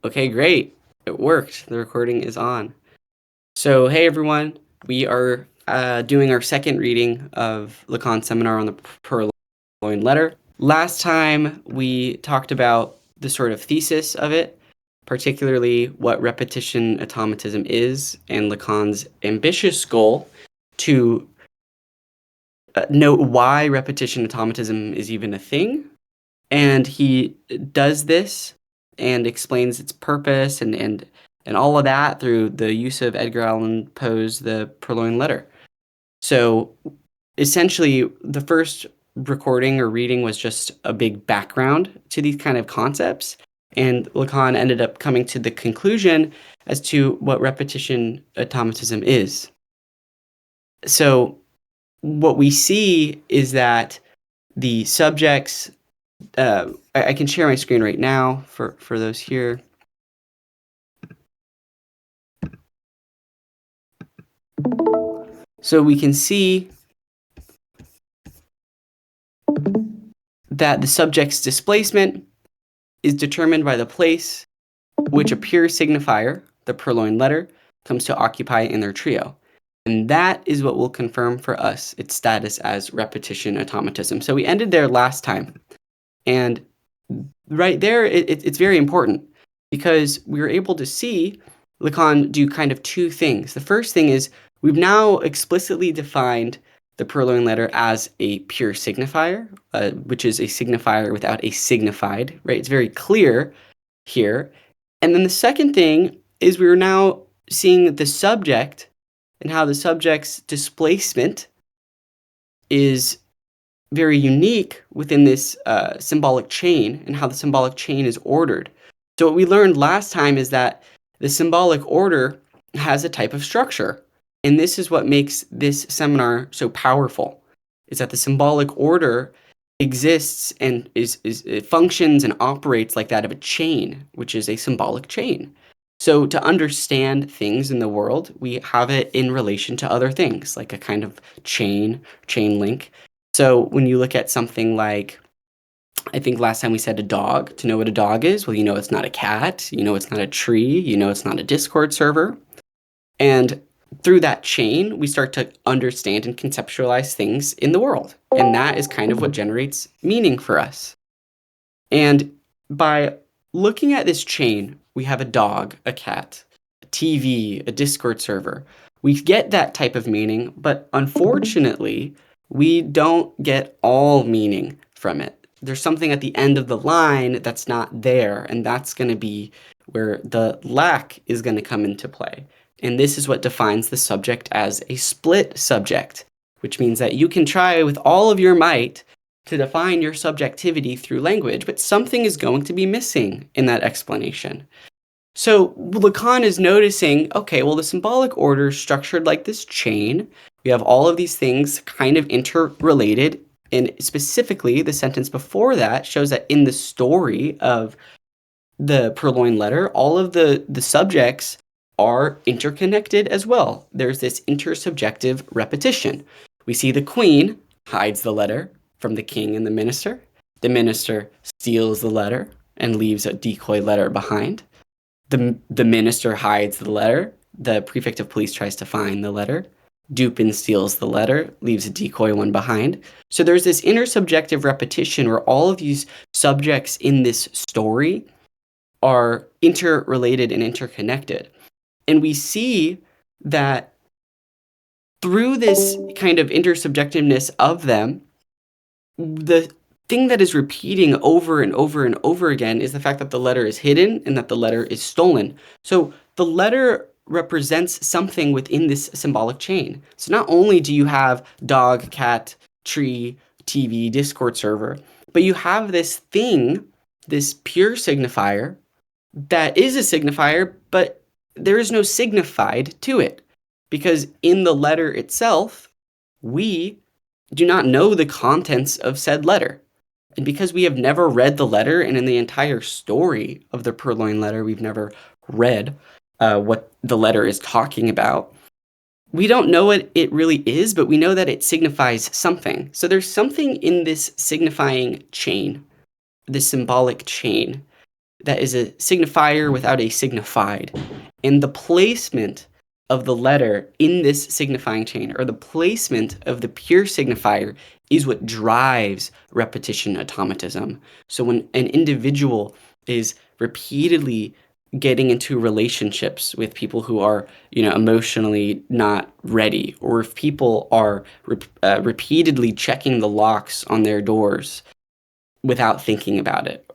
Okay, great. It worked. The recording is on. So, hey everyone, we are doing our second reading of Lacan's seminar on the Purloined Letter. Last time we talked about the sort of thesis of it, particularly what repetition automatism is, and Lacan's ambitious goal to note why repetition automatism is even a thing. And he does this and explains its purpose and all of that through the use of Edgar Allan Poe's The Purloined Letter. So essentially, the first recording or reading was just a big background to these kind of concepts. And Lacan ended up coming to the conclusion as to what repetition automatism is. So what we see is that the subjects, I can share my screen right now for those here. So we can see that the subject's displacement is determined by the place which a pure signifier, the Purloined Letter, comes to occupy in their trio. And that is what will confirm for us its status as repetition automatism. So we ended there last time. And right there, it's very important because we were able to see Lacan do kind of two things. The first thing is we've now explicitly defined the Purloined Letter as a pure signifier, which is a signifier without a signified, right? It's very clear here. And then the second thing is we are now seeing the subject and how the subject's displacement is very unique within this symbolic chain and how the symbolic chain is ordered. So what we learned last time is that the symbolic order has a type of structure. And this is what makes this seminar so powerful, is that the symbolic order exists and it functions and operates like that of a chain, which is a symbolic chain. So to understand things in the world, we have it in relation to other things, like a kind of chain link. So when you look at something like, I think last time we said a dog, to know what a dog is, well, you know it's not a cat, you know it's not a tree, you know it's not a Discord server. And through that chain, we start to understand and conceptualize things in the world. And that is kind of what generates meaning for us. And by looking at this chain, we have a dog, a cat, a TV, a Discord server. We get that type of meaning, but unfortunately, we don't get all meaning from it. There's something at the end of the line that's not there, and that's going to be where the lack is going to come into play. And this is what defines the subject as a split subject, which means that you can try with all of your might to define your subjectivity through language, but something is going to be missing in that explanation. So Lacan is noticing, okay, well, the symbolic order is structured like this chain. We have all of these things kind of interrelated. And specifically, the sentence before that shows that in the story of the Purloined Letter, all of the subjects are interconnected as well. There's this intersubjective repetition. We see the queen hides the letter from the king and the minister. The minister steals the letter and leaves a decoy letter behind. The minister hides the letter. The prefect of police tries to find the letter. Dupin steals the letter, leaves a decoy one behind. So there's this intersubjective repetition where all of these subjects in this story are interrelated and interconnected. And we see that through this kind of intersubjectiveness of them, the thing that is repeating over and over and over again is the fact that the letter is hidden and that the letter is stolen. So the letter represents something within this symbolic chain. So not only do you have dog, cat, tree, TV, Discord server, but you have this thing, this pure signifier, that is a signifier, but there is no signified to it. Because in the letter itself, we do not know the contents of said letter. And because we have never read the letter, and in the entire story of the Purloined Letter, we've never read what the letter is talking about, we don't know what it really is, but we know that it signifies something. So there's something in this signifying chain, this symbolic chain, that is a signifier without a signified. And the placement of the letter in this signifying chain, or the placement of the pure signifier, is what drives repetition automatism. So when an individual is repeatedly getting into relationships with people who are, emotionally not ready, or if people are repeatedly checking the locks on their doors without thinking about it,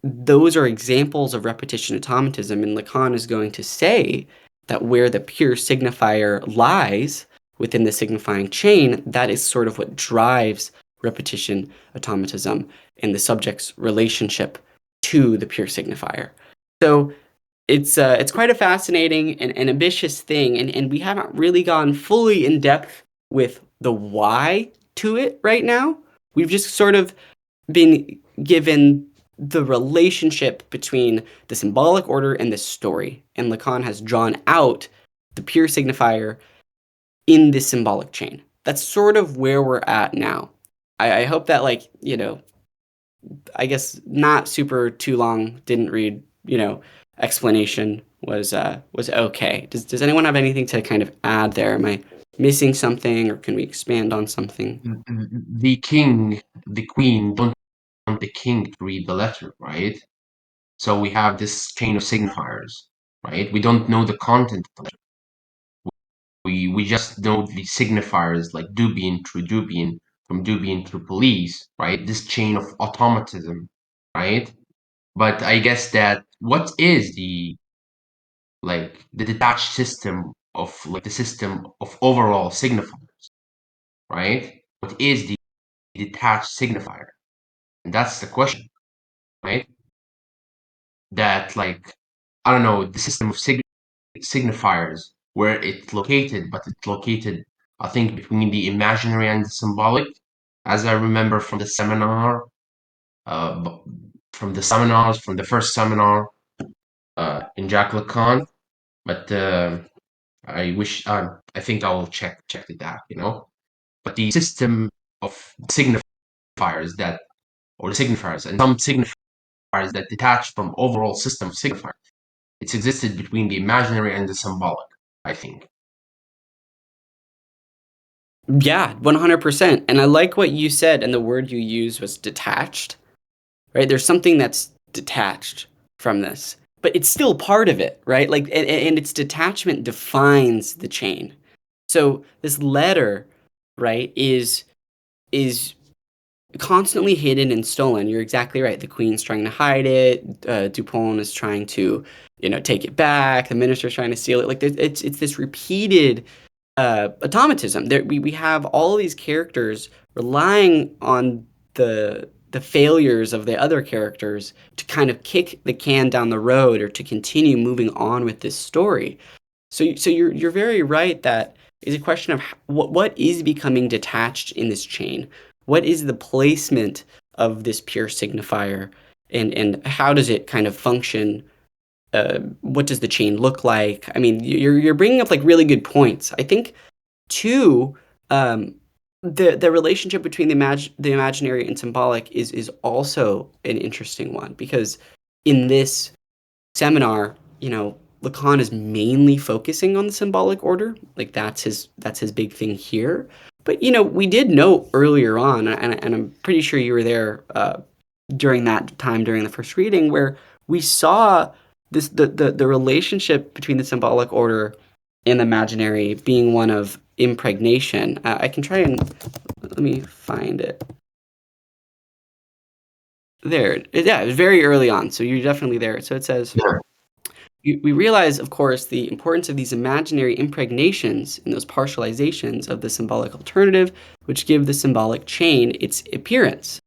those are examples of repetition automatism, and Lacan is going to say that where the pure signifier lies within the signifying chain, that is sort of what drives repetition automatism in the subject's relationship to the pure signifier. So it's quite a fascinating and ambitious thing, and we haven't really gone fully in depth with the why to it right now. We've just sort of been given the relationship between the symbolic order and the story, and Lacan has drawn out the pure signifier in this symbolic chain. That's sort of where we're at now. I hope that, I guess not super too long, didn't read, explanation was okay. Does anyone have anything to kind of add there? Am I missing something, or can we expand on something? The king, the queen don't want the king to read the letter, right? So we have this chain of signifiers, right? We don't know the content of the letter. We just know the signifiers like Dubian, true Dubian, from Dubian to police, right? This chain of automatism, right? But I guess that what is the detached system of the system of overall signifiers, right? What is the detached signifier? And that's the question, right? That I don't know, the system of signifiers, where it's located, but it's located, I think, between the imaginary and the symbolic, as I remember from the seminar, from the seminars, from the first seminar in Jacques Lacan. But I wish, I think I will check it out, But the system of signifiers that, or the signifiers, and some signifiers that detach from overall system of signifiers, it's existed between the imaginary and the symbolic, I think. Yeah, 100%. And I like what you said, and the word you used was detached, right? There's something that's detached from this, but it's still part of it, right? And its detachment defines the chain. So this letter, right, is constantly hidden and stolen. You're exactly right. The queen's trying to hide it. Dupont is trying to, take it back. The minister's trying to steal it. It's this repeated automatism. We have all these characters relying on the failures of the other characters to kind of kick the can down the road, or to continue moving on with this story. So you're very right that is a question of what is becoming detached in this chain. What is the placement of this pure signifier, and how does it kind of function? What does the chain look like? I mean, you're bringing up like really good points. I think too, the relationship between the imaginary and symbolic is also an interesting one, because in this seminar, Lacan is mainly focusing on the symbolic order. Like that's his big thing here. But we did note earlier on, and I'm pretty sure you were there during that time during the first reading, where we saw the relationship between the symbolic order and the imaginary being one of impregnation. I can try and let me find it. There, yeah, it was very early on, so you're definitely there. So it says, Yeah. we realize, of course, the importance of these imaginary impregnations and those partializations of the symbolic alternative, which give the symbolic chain its appearance.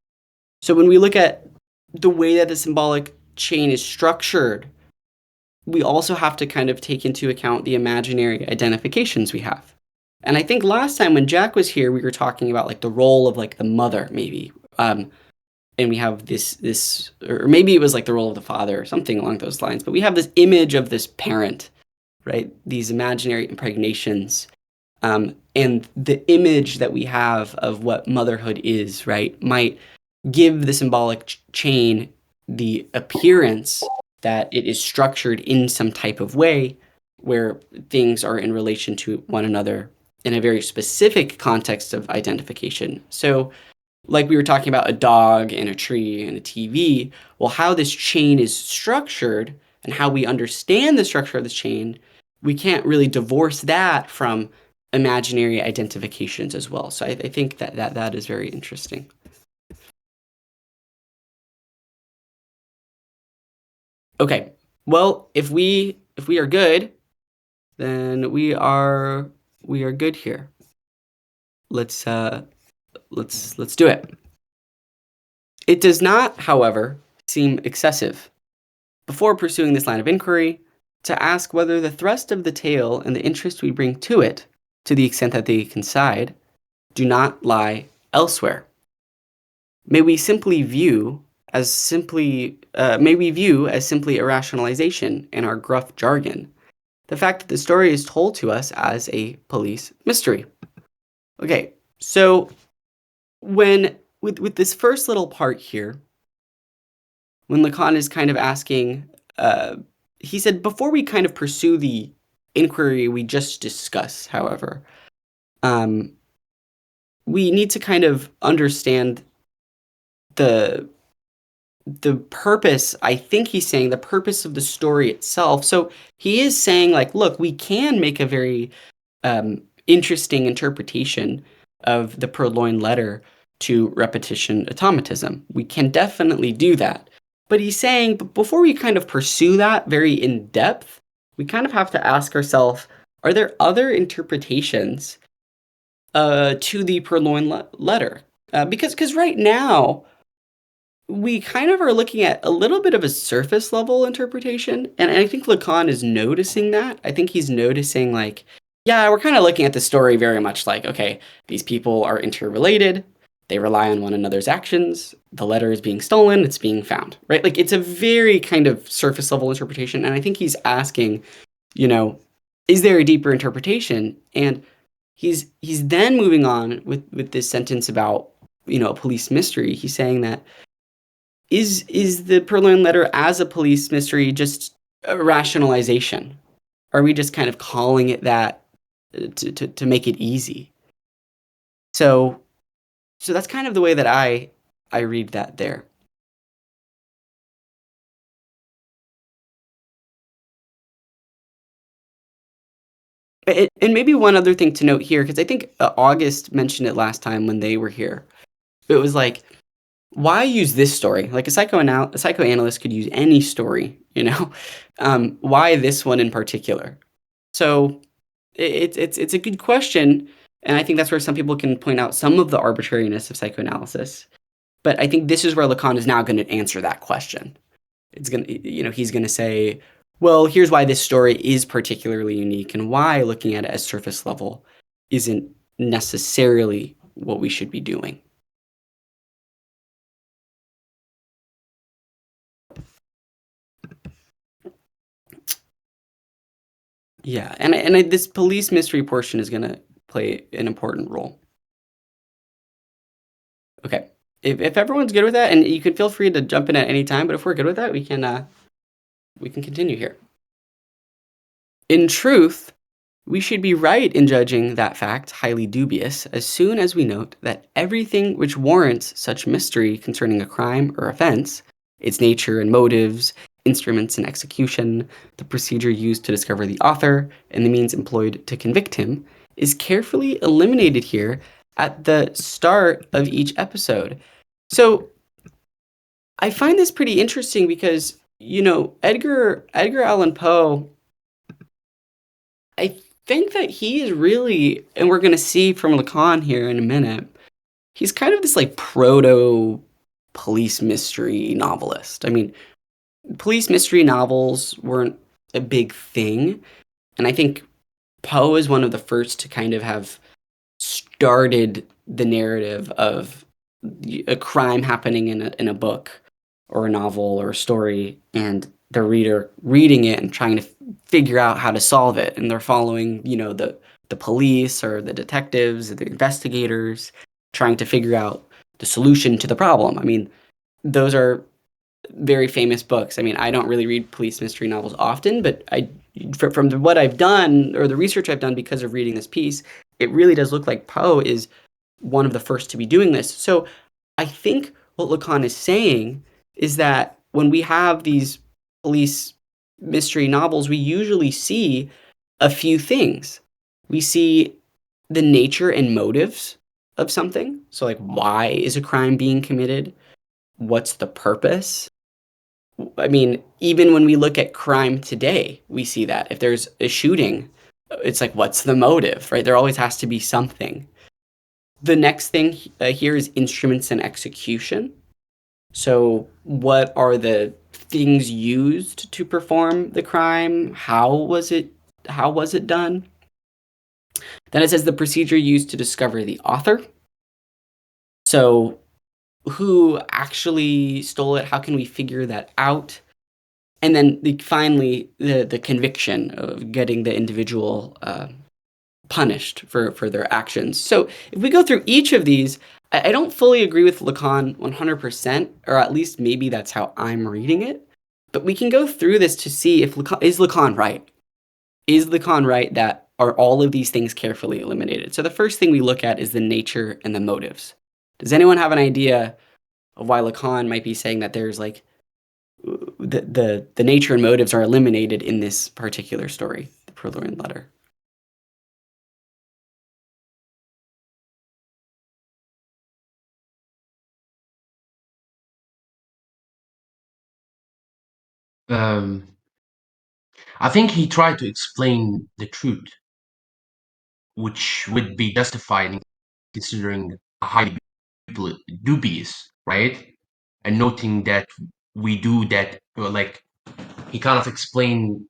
So when we look at the way that the symbolic chain is structured, we also have to kind of take into account the imaginary identifications we have. And I think last time when Jack was here, we were talking about like the role of like the mother, maybe. And we have this, or maybe it was like the role of the father or something along those lines. But we have this image of this parent, right? These imaginary impregnations. And the image that we have of what motherhood is, right, might give the symbolic chain the appearance that it is structured in some type of way where things are in relation to one another in a very specific context of identification. So, like we were talking about a dog and a tree and a TV, well, how this chain is structured and how we understand the structure of this chain, we can't really divorce that from imaginary identifications as well. So I think that is very interesting. Okay, well, if we are good, then we are good here. Let's do it. It does not, however, seem excessive, before pursuing this line of inquiry, to ask whether the thrust of the tale and the interest we bring to it, to the extent that they coincide, do not lie elsewhere. May we view as simply a rationalization in our gruff jargon, the fact that the story is told to us as a police mystery. Okay, so with this first little part here, when Lacan is kind of asking, he said, before we kind of pursue the inquiry we just discussed, however, we need to kind of understand the purpose. I think he's saying the purpose of the story itself. So he is saying, like, look, we can make a very interesting interpretation of the Purloined Letter to repetition automatism. We can definitely do that. But he's saying, before we kind of pursue that very in depth, we kind of have to ask ourselves, are there other interpretations to the Purloined Letter? Because right now, we kind of are looking at a little bit of a surface level interpretation. And I think Lacan is noticing that. I think he's noticing, like, yeah, we're kind of looking at the story very much like, okay, these people are interrelated. They rely on one another's actions. The letter is being stolen. It's being found, right? Like, it's a very kind of surface level interpretation. And I think he's asking, is there a deeper interpretation? And he's then moving on with this sentence about, a police mystery. He's saying that is the Purloined Letter as a police mystery just a rationalization? Are we just kind of calling it that to make it easy? So that's kind of the way that I read that there. And maybe one other thing to note here, because I think August mentioned it last time when they were here. It was like, why use this story? Like a psychoanalyst could use any story, why this one in particular? So it's a good question. And I think that's where some people can point out some of the arbitrariness of psychoanalysis. But I think this is where Lacan is now going to answer that question. He's going to say, well, here's why this story is particularly unique and why looking at it as surface level isn't necessarily what we should be doing. Yeah, and this police mystery portion is going to play an important role. Okay, if everyone's good with that, and you can feel free to jump in at any time, but if we're good with that, we can continue here. In truth, we should be right in judging that fact highly dubious as soon as we note that everything which warrants such mystery concerning a crime or offense, its nature and motives, instruments and execution, the procedure used to discover the author, and the means employed to convict him, is carefully eliminated here at the start of each episode. So I find this pretty interesting because, Edgar Allan Poe, I think that he is really, and we're going to see from Lacan here in a minute, he's kind of this like proto police mystery novelist. I mean, police mystery novels weren't a big thing. And I think Poe is one of the first to kind of have started the narrative of a crime happening in a book or a novel or a story, and the reader reading it and trying to figure out how to solve it. And they're following, the police or the detectives or the investigators trying to figure out the solution to the problem. I mean, those are very famous books. I mean, I don't really read police mystery novels often, but from what I've done or the research I've done because of reading this piece, it really does look like Poe is one of the first to be doing this. So I think what Lacan is saying is that when we have these police mystery novels, we usually see a few things. We see the nature and motives of something. So, like, why is a crime being committed? What's the purpose? I mean, even when we look at crime today, we see that. If there's a shooting, it's like, what's the motive, right? There always has to be something. The next thing here is instruments and execution. So, what are the things used to perform the crime? How was it? How was it done? Then it says the procedure used to discover the author. So, who actually stole it? How can we figure that out? And then finally, the conviction of getting the individual punished for their actions. So if we go through each of these, I don't fully agree with Lacan 100%, or at least maybe that's how I'm reading it. But we can go through this to see if Lacan right? Is Lacan right that are all of these things carefully eliminated? So the first thing we look at is the nature and the motives. Does anyone have an idea of why Lacan might be saying that there's like the nature and motives are eliminated in this particular story, the Purloined Letter? Um, I think he tried to explain the truth, which would be justified in considering highly dubious, right? And noting that we do that, like he kind of explained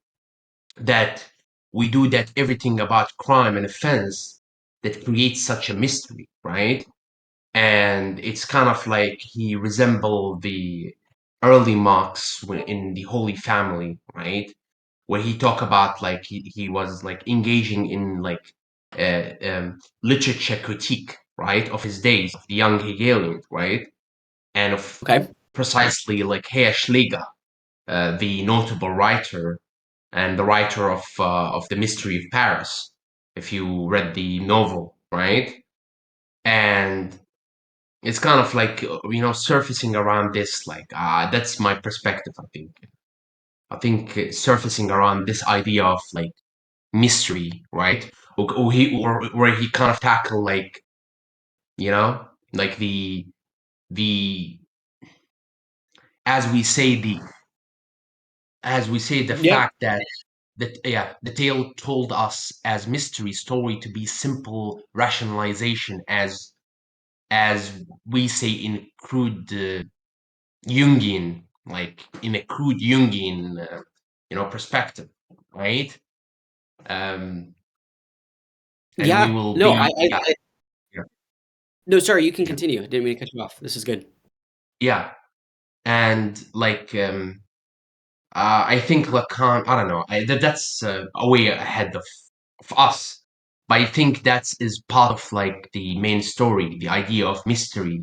that we do that everything about crime and offense that creates such a mystery, right? And it's kind of like he resembled the early Marx in the Holy Family, right? Where he talked about like he was like engaging in like literature critique, right, of his days, of the young Hegelians, right, and of Okay. precisely like Herr Schlegel, the notable writer and the writer of the Mystery of Paris. If you read the novel, right, and it's kind of like surfacing around this like that's my perspective. I think surfacing around this idea of like mystery, right? Or where he kind of tackle like you know like the as we say the Yep. fact that the tale told us as mystery story to be simple rationalization as we say in crude Jungian, like in a crude Jungian perspective, right? Um, and we Yeah. will No, be yeah yeah no, sorry, you can yeah continue. I didn't mean to cut you off. This is good. yeah. And like I think Lacan, I don't know, that's a way ahead of us. But I think that is part of like the main story, the idea of mystery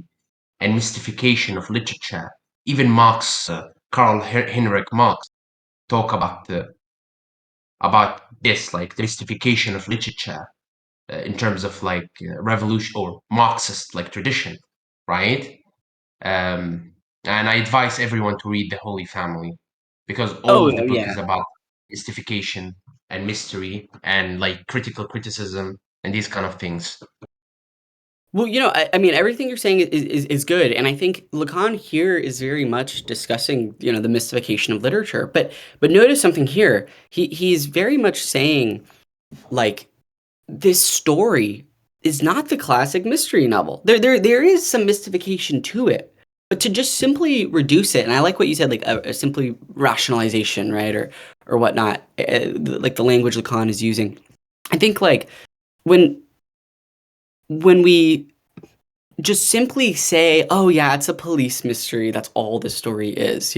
and mystification of literature. Even Marx, Karl Heinrich Marx, talk about this, like the mystification of literature in terms of like revolution or Marxist like tradition, right? Um, and I advise everyone to read The Holy Family because all Oh, of the book yeah. is about mystification and mystery and like critical criticism and these kind of things. Well, I mean, everything you're saying is good, and I think Lacan here is very much discussing, the mystification of literature. But notice something here. He's very much saying, like, this story is not the classic mystery novel. There is some mystification to it, but to just simply reduce it, and I like what you said, like a simply rationalization, right, or whatnot, like the language Lacan is using. I think like when when we just simply say, "Oh yeah, it's a police mystery. That's all the story is,"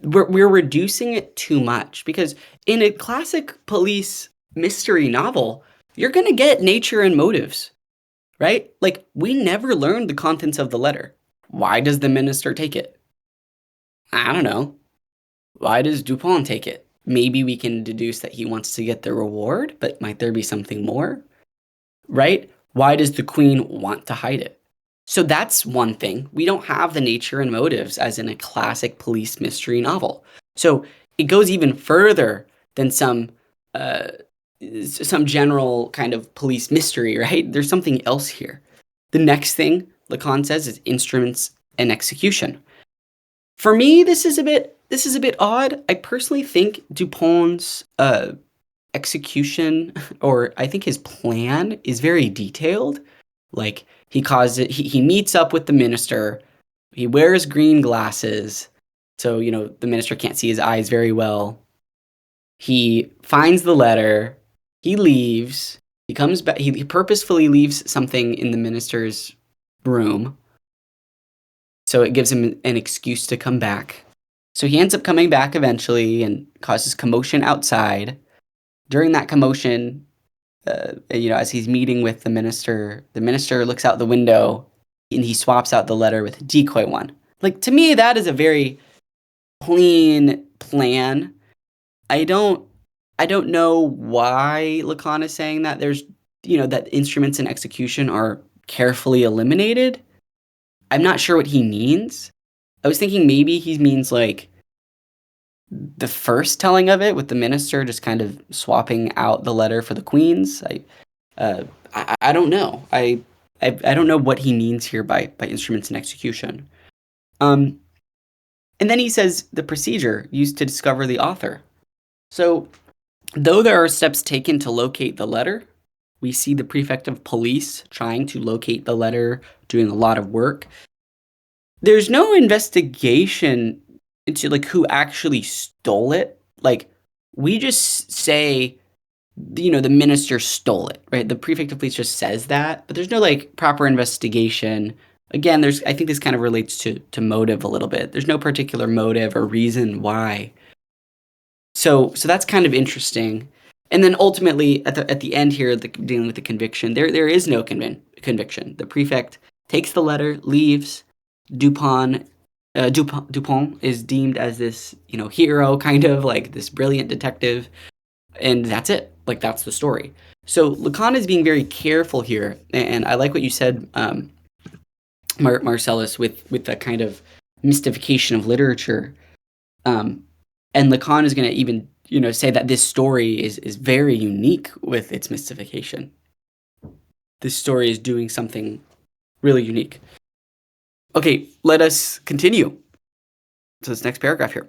we're reducing it too much because in a classic police mystery novel, you're gonna get nature and motives, right? Like we never learned the contents of the letter. Why does the minister take it? I don't know. Why does Dupont take it? Maybe we can deduce that he wants to get the reward, but might there be something more? Right? Why does the queen want to hide it? So that's one thing. We don't have the nature and motives as in a classic police mystery novel. So it goes even further than uh, some general kind of police mystery, right? There's something else here. The next thing Lacan says is instruments and execution. For me, this is a bit odd. I personally think Dupont's execution, or I think his plan, is very detailed. Like he meets up with the minister. He wears green glasses, so the minister can't see his eyes very well. He finds the letter. He leaves. He comes back. He purposefully leaves something in the minister's room, so it gives him an excuse to come back. So he ends up coming back eventually and causes commotion outside. During that commotion, as he's meeting with the minister looks out the window and he swaps out the letter with a decoy one. Like, to me, that is a very clean plan. I don't know why Lacan is saying that there's, that instruments and execution are carefully eliminated. I'm not sure what he means. I was thinking maybe he means like the first telling of it with the minister just kind of swapping out the letter for the queen's. I don't know. I don't know what he means here by instruments and execution. And then he says the procedure used to discover the author. So, though there are steps taken to locate the letter, we see the prefect of police trying to locate the letter, doing a lot of work. There's no investigation into like who actually stole it. Like, we just say, the minister stole it, right? The prefect of police just says that, but there's no like proper investigation. Again, I think this kind of relates to motive a little bit. There's no particular motive or reason why. So that's kind of interesting. And then ultimately at the end here, dealing with the conviction, there is no conviction. The prefect takes the letter, leaves. Dupont is deemed as this, hero, kind of like this brilliant detective, and that's it. Like, that's the story. So Lacan is being very careful here, and I like what you said, Marcellus, with that kind of mystification of literature. And Lacan is going to even, say that this story is very unique with its mystification. This story is doing something really unique. Okay, let us continue to this next paragraph here.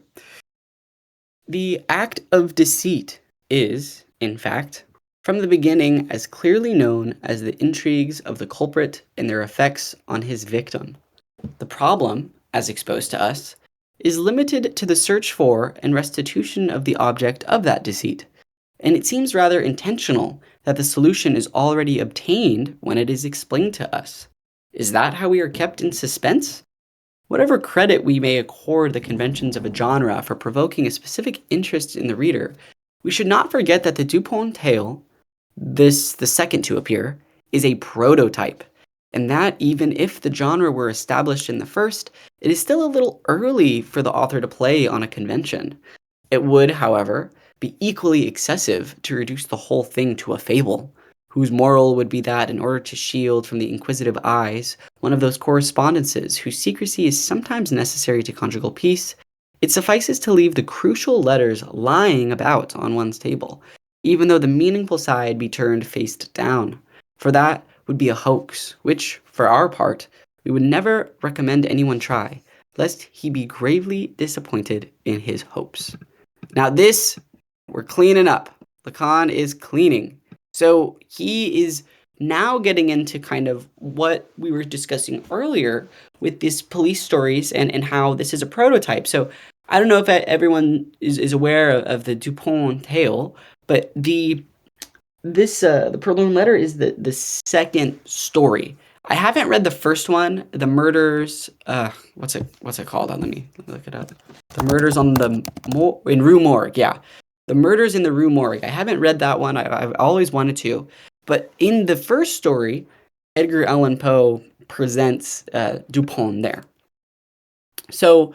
The act of deceit is, in fact, from the beginning as clearly known as the intrigues of the culprit and their effects on his victim. The problem, as exposed to us, is limited to the search for and restitution of the object of that deceit, and it seems rather intentional that the solution is already obtained when it is explained to us. Is that how we are kept in suspense? Whatever credit we may accord the conventions of a genre for provoking a specific interest in the reader, we should not forget that the Dupont tale, the second to appear, is a prototype, and that even if the genre were established in the first, it is still a little early for the author to play on a convention. It would, however, be equally excessive to reduce the whole thing to a fable, whose moral would be that in order to shield from the inquisitive eyes one of those correspondences whose secrecy is sometimes necessary to conjugal peace, it suffices to leave the crucial letters lying about on one's table, even though the meaningful side be turned face down, for that would be a hoax, which, for our part, we would never recommend anyone try, lest he be gravely disappointed in his hopes. Now this, we're cleaning up. Lacan is cleaning. So he is now getting into kind of what we were discussing earlier with these police stories and how this is a prototype. So I don't know if everyone is aware of the Dupont tale, but the Purloined Letter is the second story. I haven't read the first one, the murders. What's it called? Let me look it up. The murders in Rue Morgue. Yeah, the murders in the Rue Morgue. I haven't read that one. I've always wanted to, but in the first story, Edgar Allan Poe presents Dupont there. So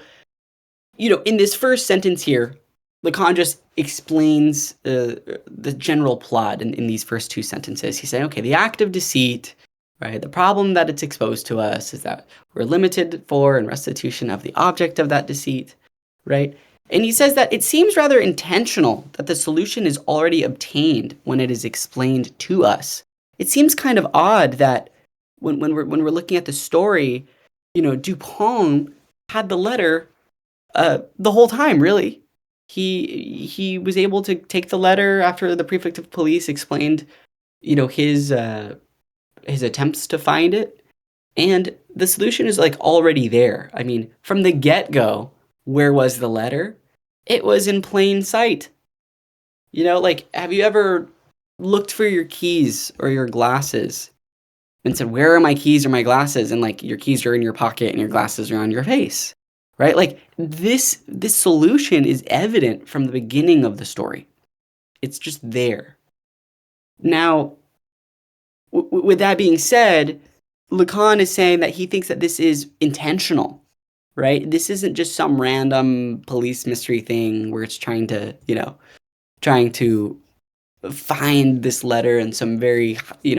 in this first sentence here, Lacan just explains the general plot in these first two sentences. He's saying, okay, the act of deceit, right? The problem that it's exposed to us is that we're limited for and restitution of the object of that deceit, right? And he says that it seems rather intentional that the solution is already obtained when it is explained to us. It seems kind of odd that when we're looking at the story, Dupont had the letter the whole time, really. He was able to take the letter after the prefect of police explained, his attempts to find it, and the solution is like already there. I mean, from the get-go, where was the letter? It was in plain sight. Like, have you ever looked for your keys or your glasses and said, "Where are my keys or my glasses?" And like your keys are in your pocket and your glasses are on your face, right? Like this solution is evident from the beginning of the story. It's just there. Now, with that being said, Lacan is saying that he thinks that this is intentional, right? This isn't just some random police mystery thing where it's trying to find this letter in some very,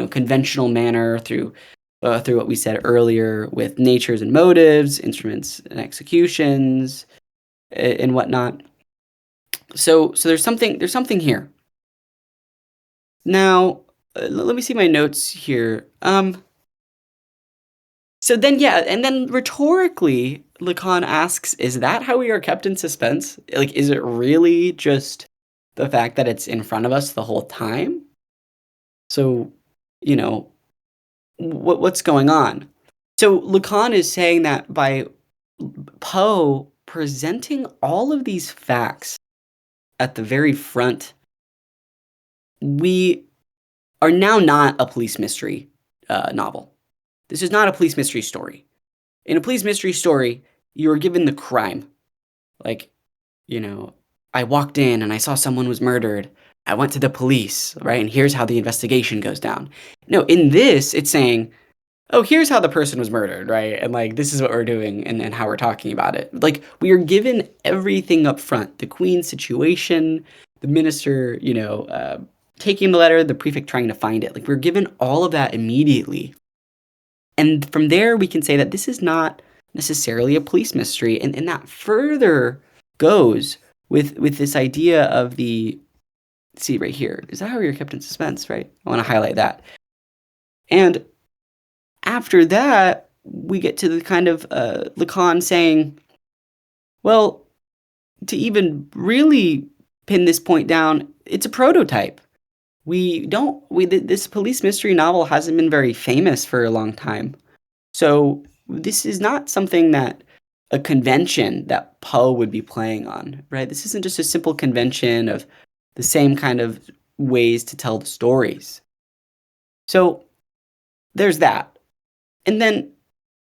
conventional manner through what we said earlier with natures and motives, instruments and executions, and whatnot. So there's something here. Now, let me see my notes here. So then, yeah, and then rhetorically, Lacan asks, is that how we are kept in suspense? Like, is it really just the fact that it's in front of us the whole time? So, what's going on? So Lacan is saying that by Poe presenting all of these facts at the very front, we are now not a police mystery novel. This is not a police mystery story. In a police mystery story, you're given the crime. Like, I walked in and I saw someone was murdered. I went to the police, right? And here's how the investigation goes down. No, in this, it's saying, oh, here's how the person was murdered, right? And like, this is what we're doing and how we're talking about it. Like, we are given everything up front, the queen's situation, the minister, taking the letter, the prefect trying to find it. Like, we're given all of that immediately. And from there, we can say that this is not necessarily a police mystery. And that further goes with this idea of see right here. Is that how you're kept in suspense, right? I want to highlight that. And after that, we get to the kind of Lacan saying, well, to even really pin this point down, it's a prototype. This police mystery novel hasn't been very famous for a long time. So this is not something that a convention that Poe would be playing on, right? This isn't just a simple convention of the same kind of ways to tell the stories. So there's that. And then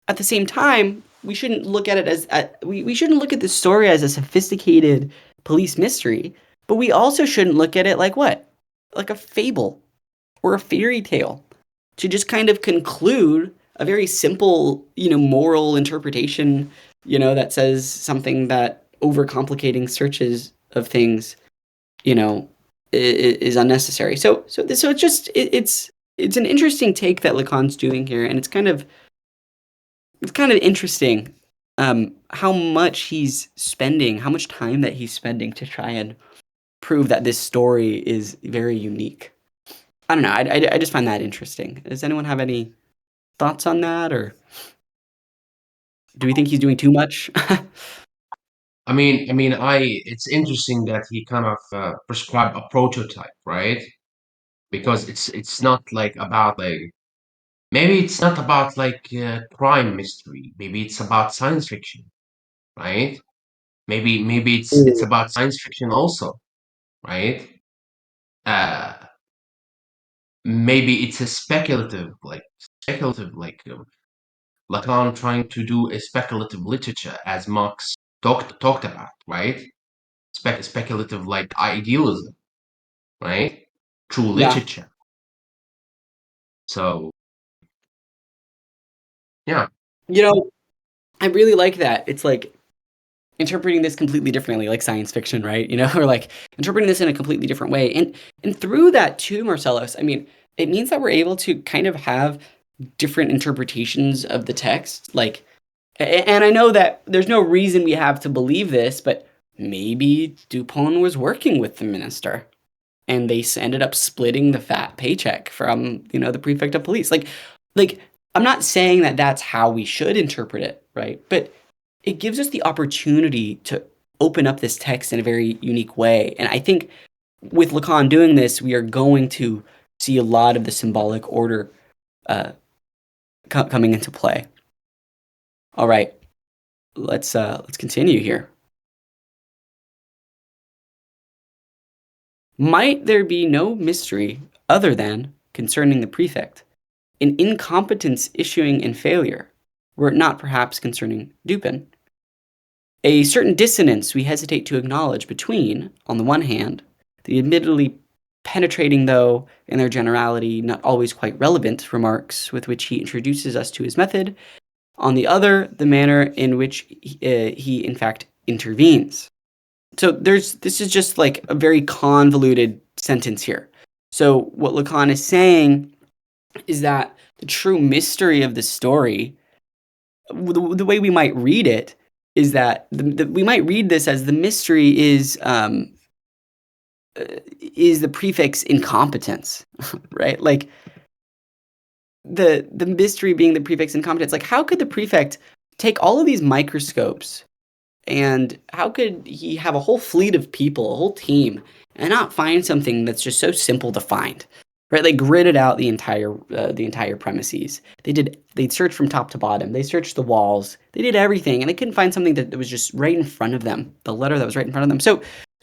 at the same time, we shouldn't look at it as we shouldn't look at this story as a sophisticated police mystery, but we also shouldn't look at it like what? Like a fable or a fairy tale to just kind of conclude a very simple, moral interpretation, that says something that overcomplicating searches of things, is unnecessary. So it's an interesting take that Lacan's doing here, and it's kind of interesting how much how much time that he's spending to try and prove that this story is very unique. I don't know. I just find that interesting. Does anyone have any thoughts on that, or do we think he's doing too much? it's interesting that he kind of prescribed a prototype, right? Because it's not like about like maybe it's not about like crime mystery. Maybe it's about science fiction, right? Maybe it's about science fiction also, right? Uh, Maybe it's a speculative like Lacan trying to do a speculative literature as Marx talked about, right? Speculative like idealism, right? True Yeah. literature. So yeah, You know, I really like that. It's like interpreting this completely differently, like science fiction, right? Or like interpreting this in a completely different way. And through that too, Marcellus, I mean, it means that we're able to kind of have different interpretations of the text. Like, and I know that there's no reason we have to believe this, but maybe Dupont was working with the minister and they ended up splitting the fat paycheck from, the prefect of police. Like I'm not saying that that's how we should interpret it, right? But it gives us the opportunity to open up this text in a very unique way. And I think with Lacan doing this, we are going to see a lot of the symbolic order uh, coming into play. All right, let's continue here. Might there be no mystery other than concerning the prefect, an incompetence issuing in failure, were it not perhaps concerning Dupin? A certain dissonance we hesitate to acknowledge between, on the one hand, the admittedly penetrating, though in their generality not always quite relevant, remarks with which he introduces us to his method, on the other, the manner in which he in fact intervenes. So this is just like a very convoluted sentence here. So what Lacan is saying is that the true mystery of the story, the way we might read it, is that we might read this as the mystery is the prefix incompetence, right? Like the mystery being the prefix incompetence. Like how could the prefect take all of these microscopes and how could he have a whole fleet of people, a whole team, and not find something that's just so simple to find? Right? They gridded out the entire premises. They searched from top to bottom. They searched the walls. They did everything, and they couldn't find something that was just right in front of them. The letter that was right in front of them. So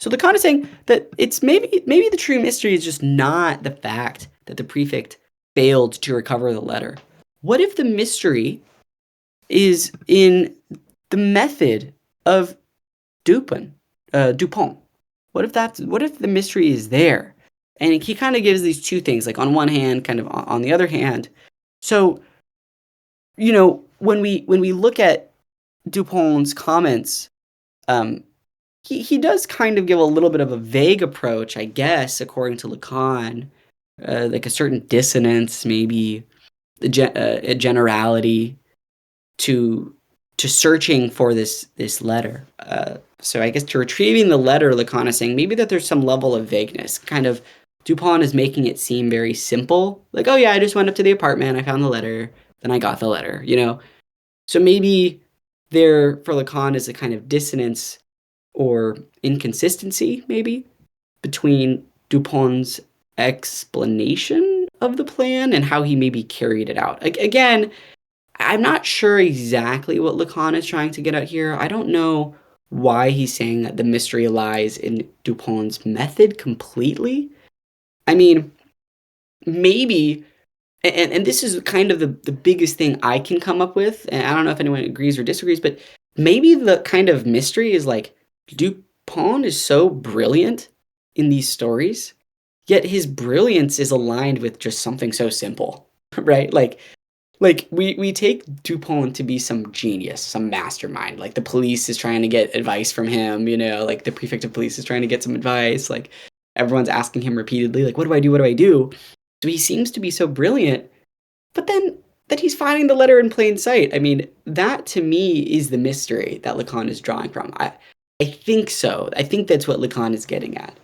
Lacan is saying that it's maybe the true mystery is just not the fact that the prefect failed to recover the letter. What if the mystery is in the method of Dupont? What if the mystery is there? And he kind of gives these two things, like on one hand, kind of on the other hand. So, when we look at Dupont's comments, he does kind of give a little bit of a vague approach, I guess, according to Lacan, like a certain dissonance, maybe a generality to searching for this letter. So I guess to retrieving the letter, Lacan is saying maybe that there's some level of vagueness. Kind of Dupont is making it seem very simple. Like, oh yeah, I just went up to the apartment, I found the letter, then I got the letter, So maybe there for Lacan is a kind of dissonance or inconsistency, maybe, between Dupont's explanation of the plan and how he maybe carried it out. Again, I'm not sure exactly what Lacan is trying to get at here. I don't know why he's saying that the mystery lies in Dupont's method completely. I mean, maybe, and this is kind of the biggest thing I can come up with, and I don't know if anyone agrees or disagrees, but maybe the kind of mystery is like Dupont is so brilliant in these stories, yet his brilliance is aligned with just something so simple, right? Like we take Dupont to be some genius, some mastermind. Like the police is trying to get advice from him, like the prefect of police is trying to get some advice. Like everyone's asking him repeatedly, like, what do I do? What do I do? So he seems to be so brilliant, but then that he's finding the letter in plain sight. I mean, that to me is the mystery that Lacan is drawing from. I think so. I think that's what Lacan is getting at.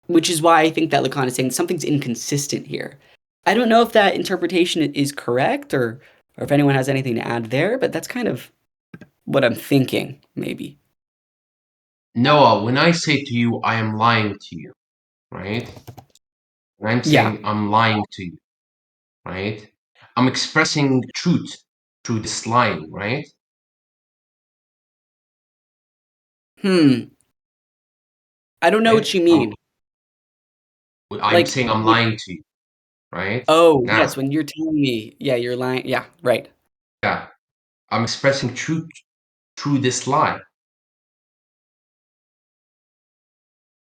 Which is why I think that Lacan is saying something's inconsistent here. I don't know if that interpretation is correct or if anyone has anything to add there, but that's kind of what I'm thinking, maybe. Noah, when I say to you, I am lying to you, right? When I'm Yeah. saying I'm lying to you, right? I'm expressing truth through this lying, right? Hmm. I don't know Right? what you mean. I'm Like, saying I'm lying to you, right? oh, Now, yes, when you're telling me, yeah, you're lying. Yeah, right. yeah, I'm expressing truth through this lie.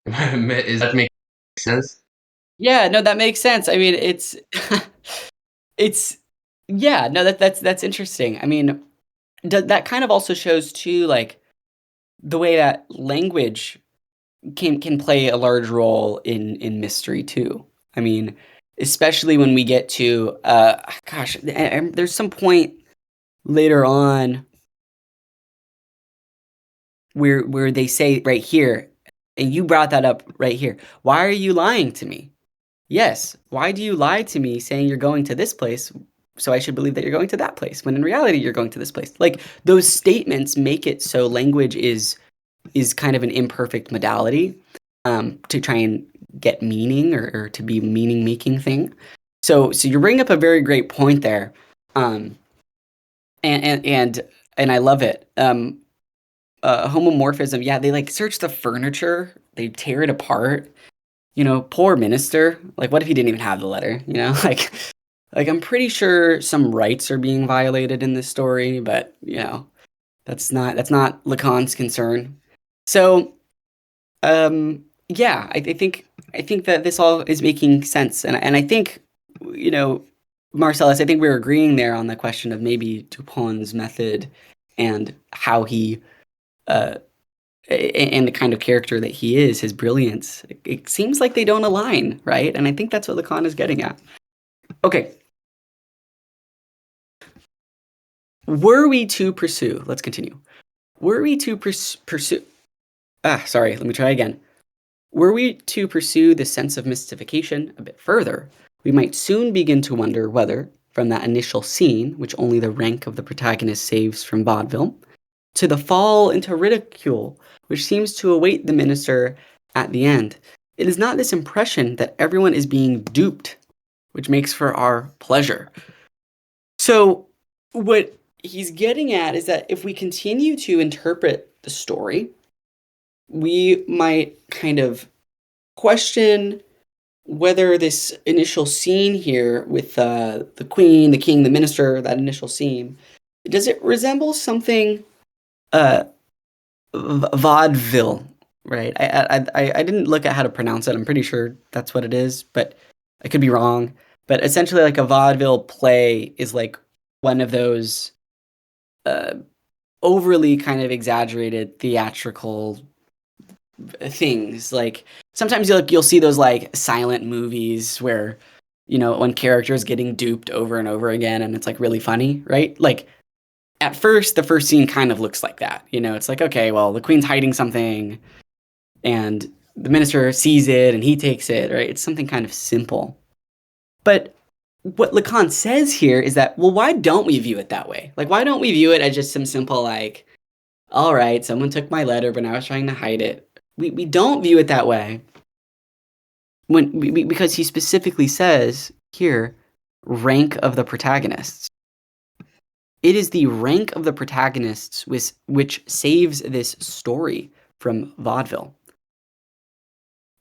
Does that make sense? Yeah, no, that makes sense. I mean, it's it's yeah, no, that's interesting. I mean, that kind of also shows too, like the way that language can play a large role in mystery too. I mean, especially when we get to gosh, there's some point later on where they say right here, and you brought that up right here. Why are you lying to me? Yes. Why do you lie to me saying you're going to this place? So I should believe that you're going to that place when in reality you're going to this place. Like those statements make it so language is kind of an imperfect modality to try and get meaning or to be a meaning making thing. So you bring up a very great point there, and I love it. Homomorphism, yeah, they like search the furniture, they tear it apart. You know, poor minister. Like, what if he didn't even have the letter? You know, like I'm pretty sure some rights are being violated in this story, but you know, that's not Lacan's concern. So, yeah, I think that this all is making sense, and I think, you know, Marcellus, I think we're agreeing there on the question of maybe Dupin's method and how he uh, and the kind of character that he is, his brilliance. It seems like they don't align, right? And I think that's what Lacan is getting at. Okay. Were we to pursue, let's continue. Were we to pursue, sorry, let me try again. Were we to pursue the sense of mystification a bit further, we might soon begin to wonder whether, from that initial scene, which only the rank of the protagonist saves from vaudeville, to the fall into ridicule, which seems to await the minister at the end, it is not this impression that everyone is being duped, which makes for our pleasure. So, what he's getting at is that if we continue to interpret the story, we might kind of question whether this initial scene here with the queen, the king, the minister, that initial scene, does it resemble something uh, vaudeville, right? I didn't look at how to pronounce it. I'm pretty sure that's what it is, but I could be wrong. But essentially, like a vaudeville play is like one of those uh, overly kind of exaggerated theatrical things. Like sometimes you'll see those like silent movies where, you know, one character is getting duped over and over again, and it's like really funny, right? Like at first, the first scene kind of looks like that. You know, it's like, okay, well, the queen's hiding something and the minister sees it and he takes it, right? It's something kind of simple. But what Lacan says here is that, well, why don't we view it that way? Like, why don't we view it as just some simple, like, all right, someone took my letter, but I was trying to hide it. We don't view it that way because he specifically says here, rank of the protagonists. It is the rank of the protagonists which saves this story from vaudeville.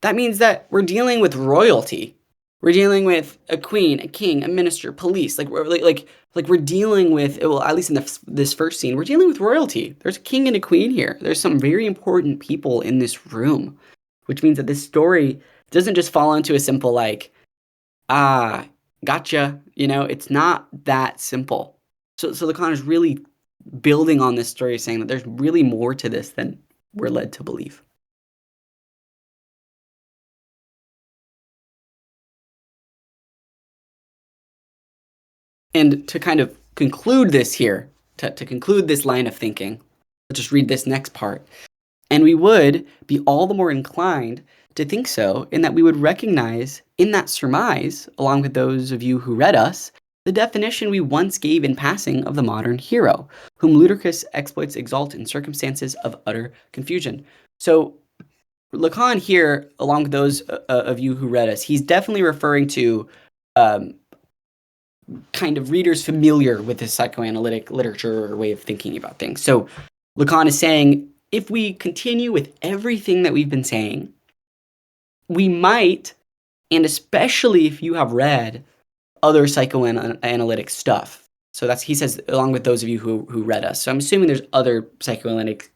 That means that we're dealing with royalty. We're dealing with a queen, a king, a minister, police. Like we're dealing with, well, at least in this first scene, we're dealing with royalty. There's a king and a queen here. There's some very important people in this room, which means that this story doesn't just fall into a simple like, gotcha. You know, it's not that simple. So Lacan is really building on this story, saying that there's really more to this than we're led to believe. And to kind of conclude this here, to conclude this line of thinking, let's just read this next part. And we would be all the more inclined to think so, in that we would recognize in that surmise, along with those of you who read us, the definition we once gave in passing of the modern hero, whom ludicrous exploits exalt in circumstances of utter confusion. So Lacan here, along with those of you who read us, he's definitely referring to kind of readers familiar with the psychoanalytic literature or way of thinking about things. So Lacan is saying, if we continue with everything that we've been saying, we might, and especially if you have read other psychoanalytic stuff. So he says, along with those of you who read us. So I'm assuming there's other psychoanalytic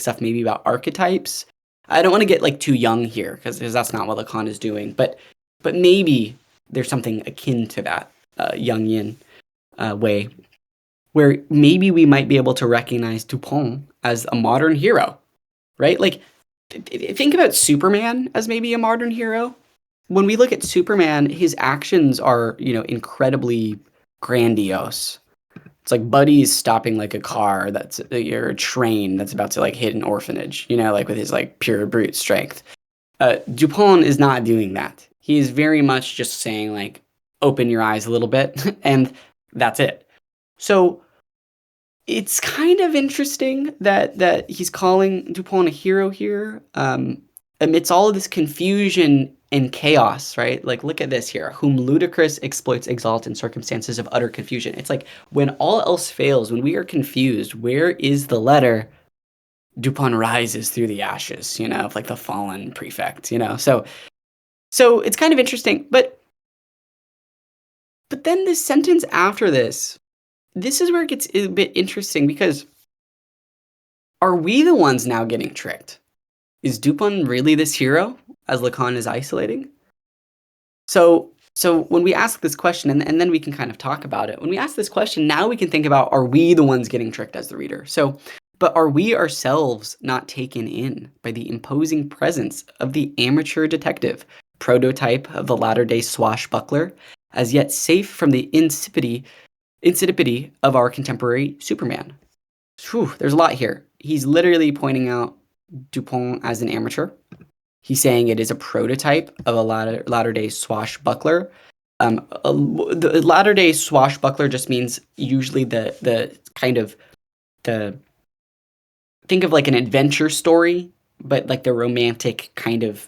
stuff, maybe about archetypes. I don't want to get like too young here because that's not what Lacan is doing. But maybe there's something akin to that Jungian way. where maybe we might be able to recognize Dupont as a modern hero, right? Like, think about Superman as maybe a modern hero. When we look at Superman, his actions are, incredibly grandiose. It's like Buddy's stopping like a car that's or a train that's about to like hit an orphanage, like with his like pure brute strength. Dupont is not doing that. He is very much just saying like, open your eyes a little bit, and that's it. So it's kind of interesting that he's calling Dupont a hero here, amidst all of this confusion and chaos, right? Like, look at this here: whom ludicrous exploits exalt in circumstances of utter confusion. It's like when all else fails, when we are confused, where is the letter? Dupont rises through the ashes, of like the fallen prefect, So it's kind of interesting, but then this sentence after this is where it gets a bit interesting because are we the ones now getting tricked? Is Dupont really this hero as Lacan is isolating? So when we ask this question, and then we can kind of talk about it. When we ask this question, now we can think about, are we the ones getting tricked as the reader? But are we ourselves not taken in by the imposing presence of the amateur detective, prototype of the latter-day swashbuckler, as yet safe from the insipidity of our contemporary Superman? Whew, there's a lot here. He's literally pointing out Dupont as an amateur. He's saying it is a prototype of a latter-day swashbuckler. The latter-day swashbuckler just means usually the kind of the think of like an adventure story, but like the romantic kind of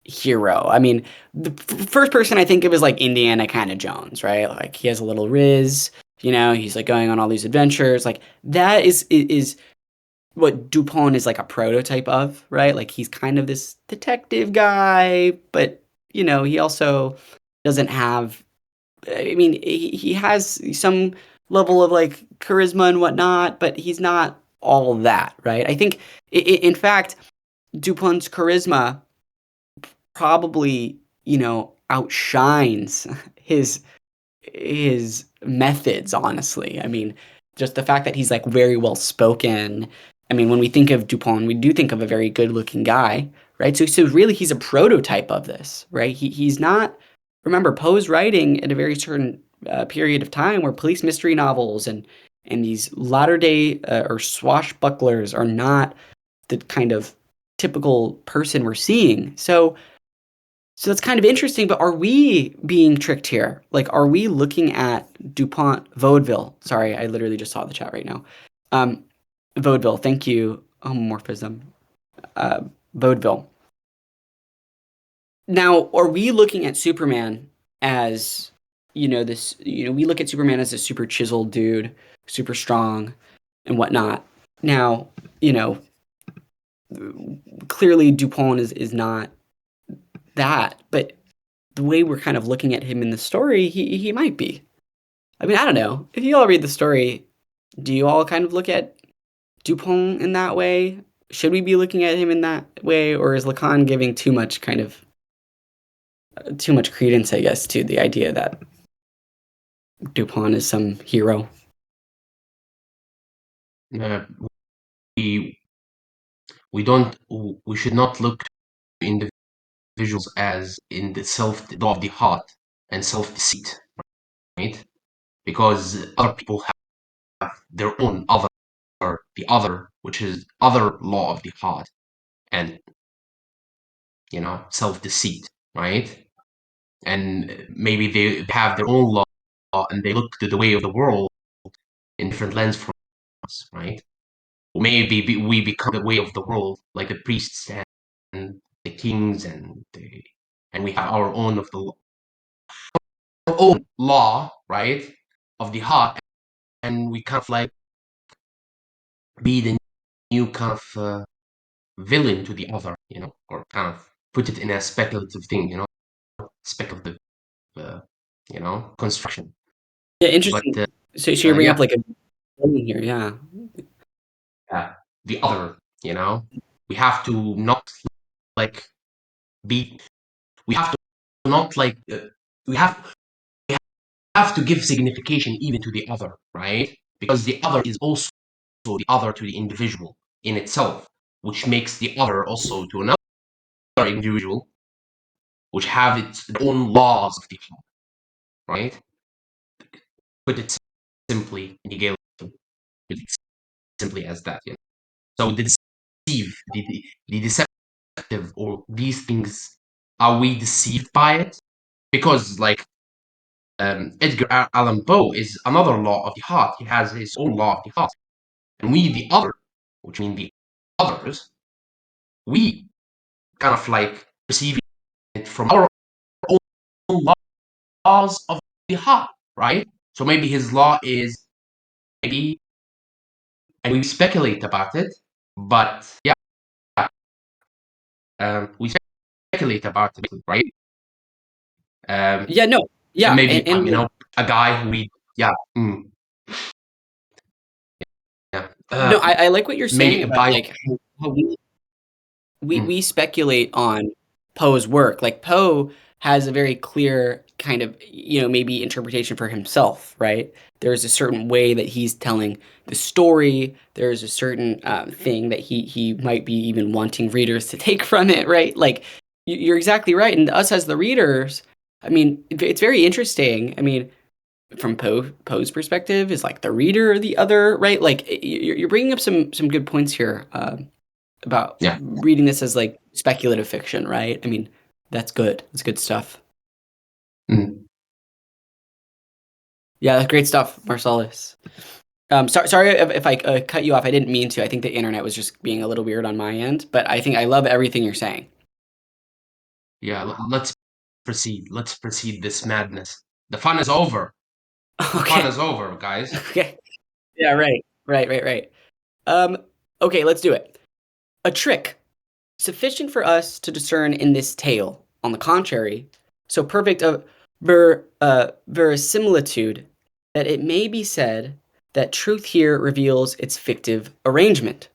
hero. I mean, the first person I think of is like Indiana kind of Jones, right? Like he has a little riz, he's like going on all these adventures. Like that is what Dupont is like a prototype of, right? Like he's kind of this detective guy, but he also doesn't have. I mean, he has some level of like charisma and whatnot, but he's not all that, right? I think, in fact, Dupont's charisma probably outshines his methods, honestly. I mean, just the fact that he's like very well spoken. I mean, when we think of Dupont, we do think of a very good looking guy, right? So really he's a prototype of this, right? He's not, remember, Poe's writing at a very certain period of time where police mystery novels and these latter day or swashbucklers are not the kind of typical person we're seeing. So that's kind of interesting, but are we being tricked here? Like, are we looking at DuPont Vaudeville? Sorry, I literally just saw the chat right now. Vaudeville, thank you, homomorphism. Vaudeville. Now, are we looking at Superman as, we look at Superman as a super chiseled dude, super strong and whatnot. Now, clearly DuPont is not that, but the way we're kind of looking at him in the story, he might be. I mean, I don't know. If you all read the story, do you all kind of look at Dupont in that way? Should we be looking at him in that way, or is Lacan giving too much credence, I guess, to the idea that Dupont is some hero? We we don't we should not look to individuals as in the self law of the heart and self-deceit, right? Because other people have their own the other, which is other law of the heart and self-deceit, right? And maybe they have their own law and they look to the way of the world in different lens from us, right? Or maybe we become the way of the world, like the priests and the kings and we have our own our own law, right, of the heart, and we kind of like be the new kind of villain to the other, or kind of put it in a speculative thing, speculative, uh, construction. Yeah, But interesting. So you bring yeah, up like a thing here, yeah. the other, we have to not like be, we have to not like, we have to give signification even to the other, right? because the other is also the other to the individual in itself, which makes the other also to another individual, which have its own laws of the heart, right? Put it simply, Hegel put it simply as that. Yeah. So the deceptive, or these things, are we deceived by it? Because like Edgar Allan Poe is another law of the heart. He has his own law of the heart, and we, the other, which mean the others, we kind of like perceive it from our own laws of the heart, right? So maybe his law is maybe, and we speculate about it, but yeah, we speculate about it, right? Yeah, no. And Yeah, maybe and you know, a guy who we, yeah, yeah, no, I like what you're saying maybe a about guy. like how we Mm, we speculate on Poe's work. Like Poe has a very clear kind of, maybe interpretation for himself, right? There's a certain way that he's telling the story. There's a certain thing that he might be even wanting readers to take from it, right? Like you're exactly right. And us as the readers, I mean, it's very interesting. I mean, from Poe's perspective, is like the reader or the other, right? Like you're bringing up some good points here. About yeah. reading this as like speculative fiction, right? I mean, that's good. That's good stuff. Mm. Yeah, that's great stuff, Marcellus. Sorry if I cut you off. I didn't mean to. I think the internet was just being a little weird on my end, but I think I love everything you're saying. Yeah, let's proceed. Let's proceed this madness. The fun is over. The fun Okay. is over, guys. Okay. Yeah, right. Right. Um, okay, let's do it. A trick sufficient for us to discern in this tale, on the contrary, so perfect a verisimilitude that it may be said that truth here reveals its fictive arrangement.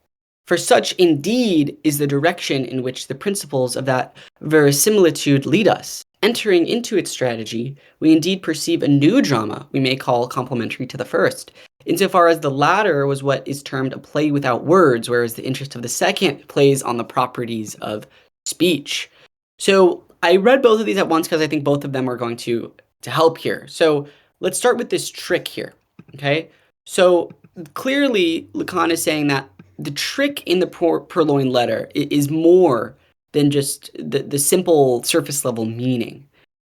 For such indeed is the direction in which the principles of that verisimilitude lead us. Entering into its strategy, we indeed perceive a new drama we may call complementary to the first, insofar as the latter was what is termed a play without words, whereas the interest of the second plays on the properties of speech. So I read both of these at once because I think both of them are going to help here. So let's start with this trick here. Okay. So clearly, Lacan is saying that the trick in the Purloined Letter is more than just the simple surface level meaning,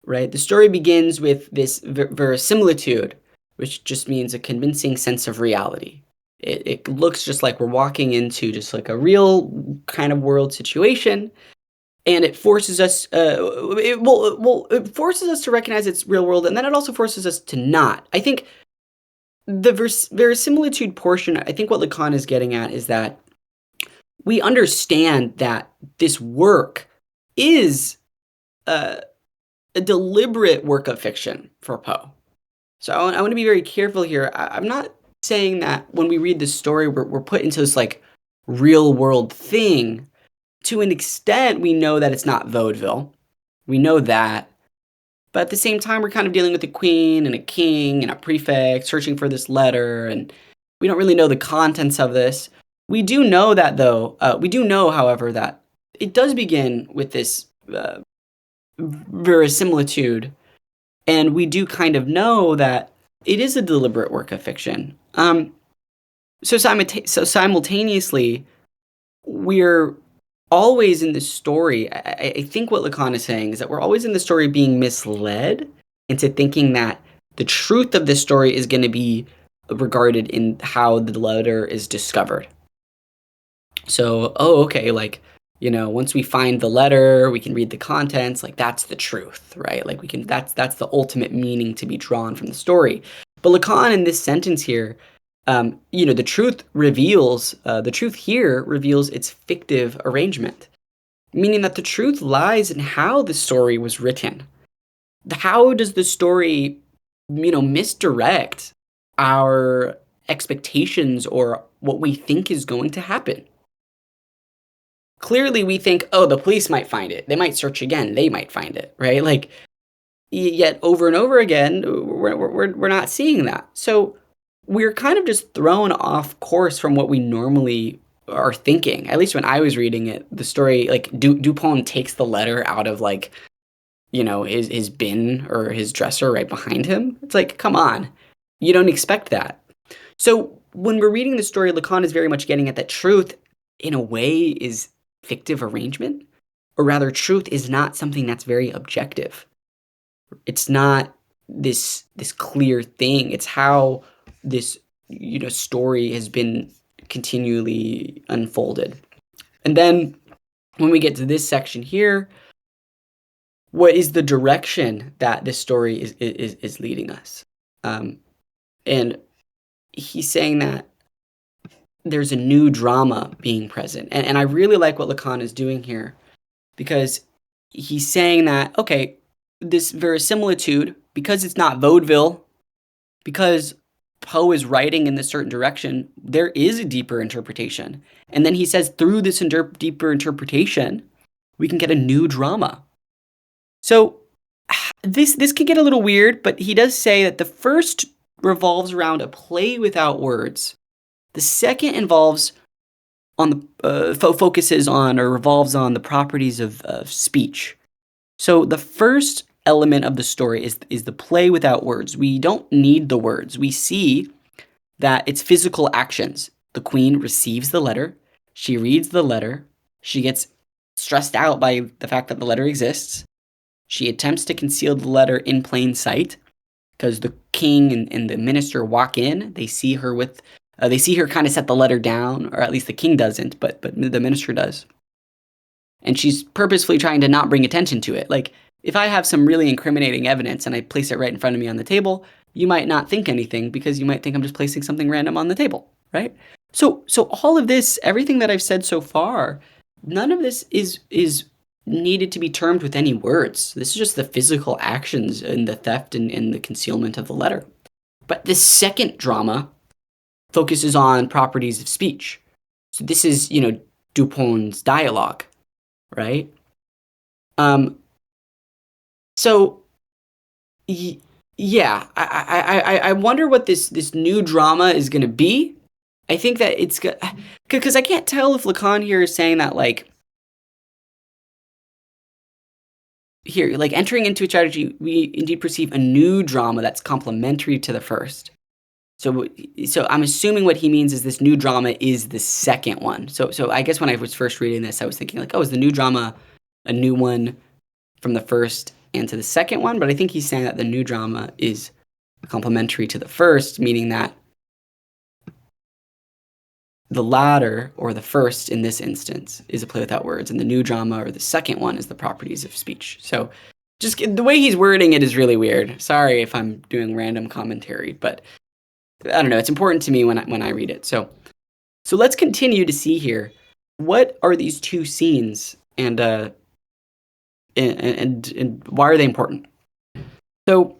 right? The story begins with this verisimilitude, which just means a convincing sense of reality. It looks just like we're walking into just like a real kind of world situation, and it forces us. It forces us to recognize it's real world, and then it also forces us to not. I think the verisimilitude portion. I think what Lacan is getting at is that we understand that this work is a deliberate work of fiction for Poe. So I want to be very careful here. I'm not saying that when we read this story, we're put into this like real world thing. To an extent, we know that it's not vaudeville. We know that. But at the same time, we're kind of dealing with a queen and a king and a prefect searching for this letter, and we don't really know the contents of this. We do know that, though. We do know, however, that it does begin with this verisimilitude, and we do kind of know that it is a deliberate work of fiction. So simultaneously, we're always in this story. I think what Lacan is saying is that we're always in the story being misled into thinking that the truth of this story is going to be regarded in how the letter is discovered. So, oh, okay, like, once we find the letter, we can read the contents, like that's the truth, right? Like that's the ultimate meaning to be drawn from the story. But Lacan in this sentence here, the truth here reveals its fictive arrangement, meaning that the truth lies in how the story was written. How does the story, misdirect our expectations or what we think is going to happen? Clearly we think, oh, the police might find it. They might search again. They might find it, right? Like, yet over and over again, we're not seeing that. So we're kind of just thrown off course from what we normally are thinking. At least when I was reading it, the story, like Dupont takes the letter out of like, his bin or his dresser right behind him. It's like, come on, you don't expect that. So when we're reading the story, Lacan is very much getting at that truth, in a way, is fictive arrangement, or rather, truth is not something that's very objective. It's not this clear thing. It's how this story has been continually unfolded. And then when we get to this section here, what is the direction that this story is leading us? And he's saying that there's a new drama being present. And I really like what Lacan is doing here, because he's saying that, okay, this verisimilitude, because it's not vaudeville, because Poe is writing in this certain direction, there is a deeper interpretation. And then he says through this deeper interpretation, we can get a new drama. So this can get a little weird, but he does say that the first revolves around a play without words. The second involves on the focuses on or revolves on the properties of speech. So the first element of the story is the play without words. We don't need the words. We see that it's physical actions. The queen receives the letter. She reads the letter. She gets stressed out by the fact that the letter exists. She attempts to conceal the letter in plain sight because the king and the minister walk in. They see her kind of set the letter down, or at least the king doesn't, but the minister does. And she's purposefully trying to not bring attention to it. Like, if I have some really incriminating evidence and I place it right in front of me on the table, you might not think anything because you might think I'm just placing something random on the table, right? So all of this, everything that I've said so far, none of this is needed to be termed with any words. This is just the physical actions and the theft and the concealment of the letter. But the second drama focuses on properties of speech. So this is, Dupont's dialogue, right? So, yeah, I wonder what this new drama is going to be. I think that it's good, because I can't tell if Lacan here is saying that, like, here, like, entering into a strategy, we indeed perceive a new drama that's complementary to the first. So I'm assuming what he means is this new drama is the second one. So I guess when I was first reading this, I was thinking like, oh, is the new drama a new one from the first and to the second one? But I think he's saying that the new drama is complementary to the first, meaning that the latter, or the first in this instance, is a play without words, and the new drama, or the second one, is the properties of speech. So just the way he's wording it is really weird. Sorry if I'm doing random commentary, but I don't know. It's important to me when I read it. So let's continue to see here. What are these two scenes, and why are they important? So,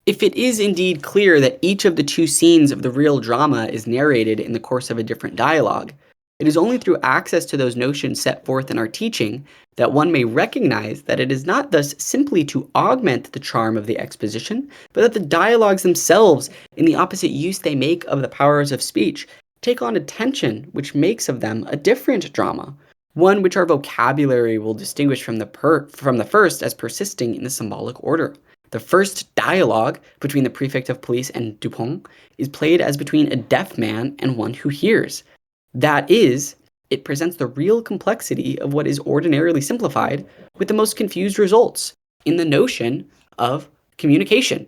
if it is indeed clear that each of the two scenes of the real drama is narrated in the course of a different dialogue, it is only through access to those notions set forth in our teaching that one may recognize that it is not thus simply to augment the charm of the exposition, but that the dialogues themselves, in the opposite use they make of the powers of speech, take on a tension which makes of them a different drama, one which our vocabulary will distinguish from the first as persisting in the symbolic order. The first dialogue between the prefect of police and Dupont is played as between a deaf man and one who hears. That is, it presents the real complexity of what is ordinarily simplified with the most confused results in the notion of communication.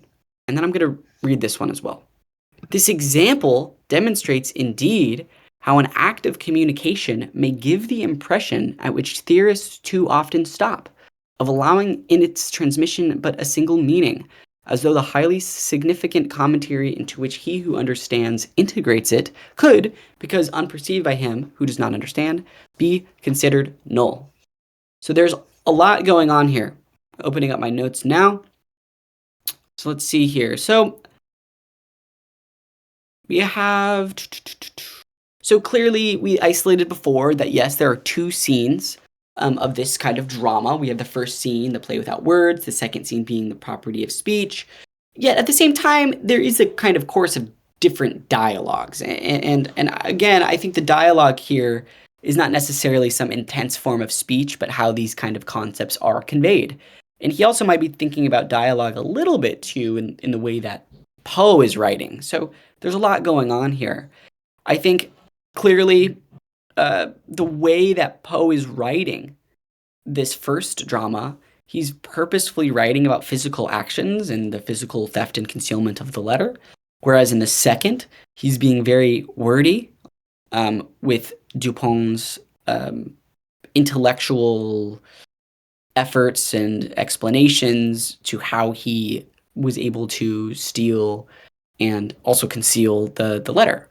And then I'm going to read this one as well. This example demonstrates indeed how an act of communication may give the impression at which theorists too often stop, of allowing in its transmission but a single meaning, as though the highly significant commentary into which he who understands integrates it could, because unperceived by him who does not understand, be considered null. So there's a lot going on here. Opening up my notes now. So let's see here. So we have... So clearly we isolated before that, yes, there are two scenes of this kind of drama. We have the first scene, the play without words, the second scene being the property of speech. Yet at the same time, there is a kind of course of different dialogues. And again, I think the dialogue here is not necessarily some intense form of speech, but how these kind of concepts are conveyed. And he also might be thinking about dialogue a little bit too in the way that Poe is writing. So there's a lot going on here. I think clearly the way that Poe is writing this first drama, he's purposefully writing about physical actions and the physical theft and concealment of the letter. Whereas in the second, he's being very wordy with Dupont's intellectual efforts and explanations to how he was able to steal and also conceal the letter.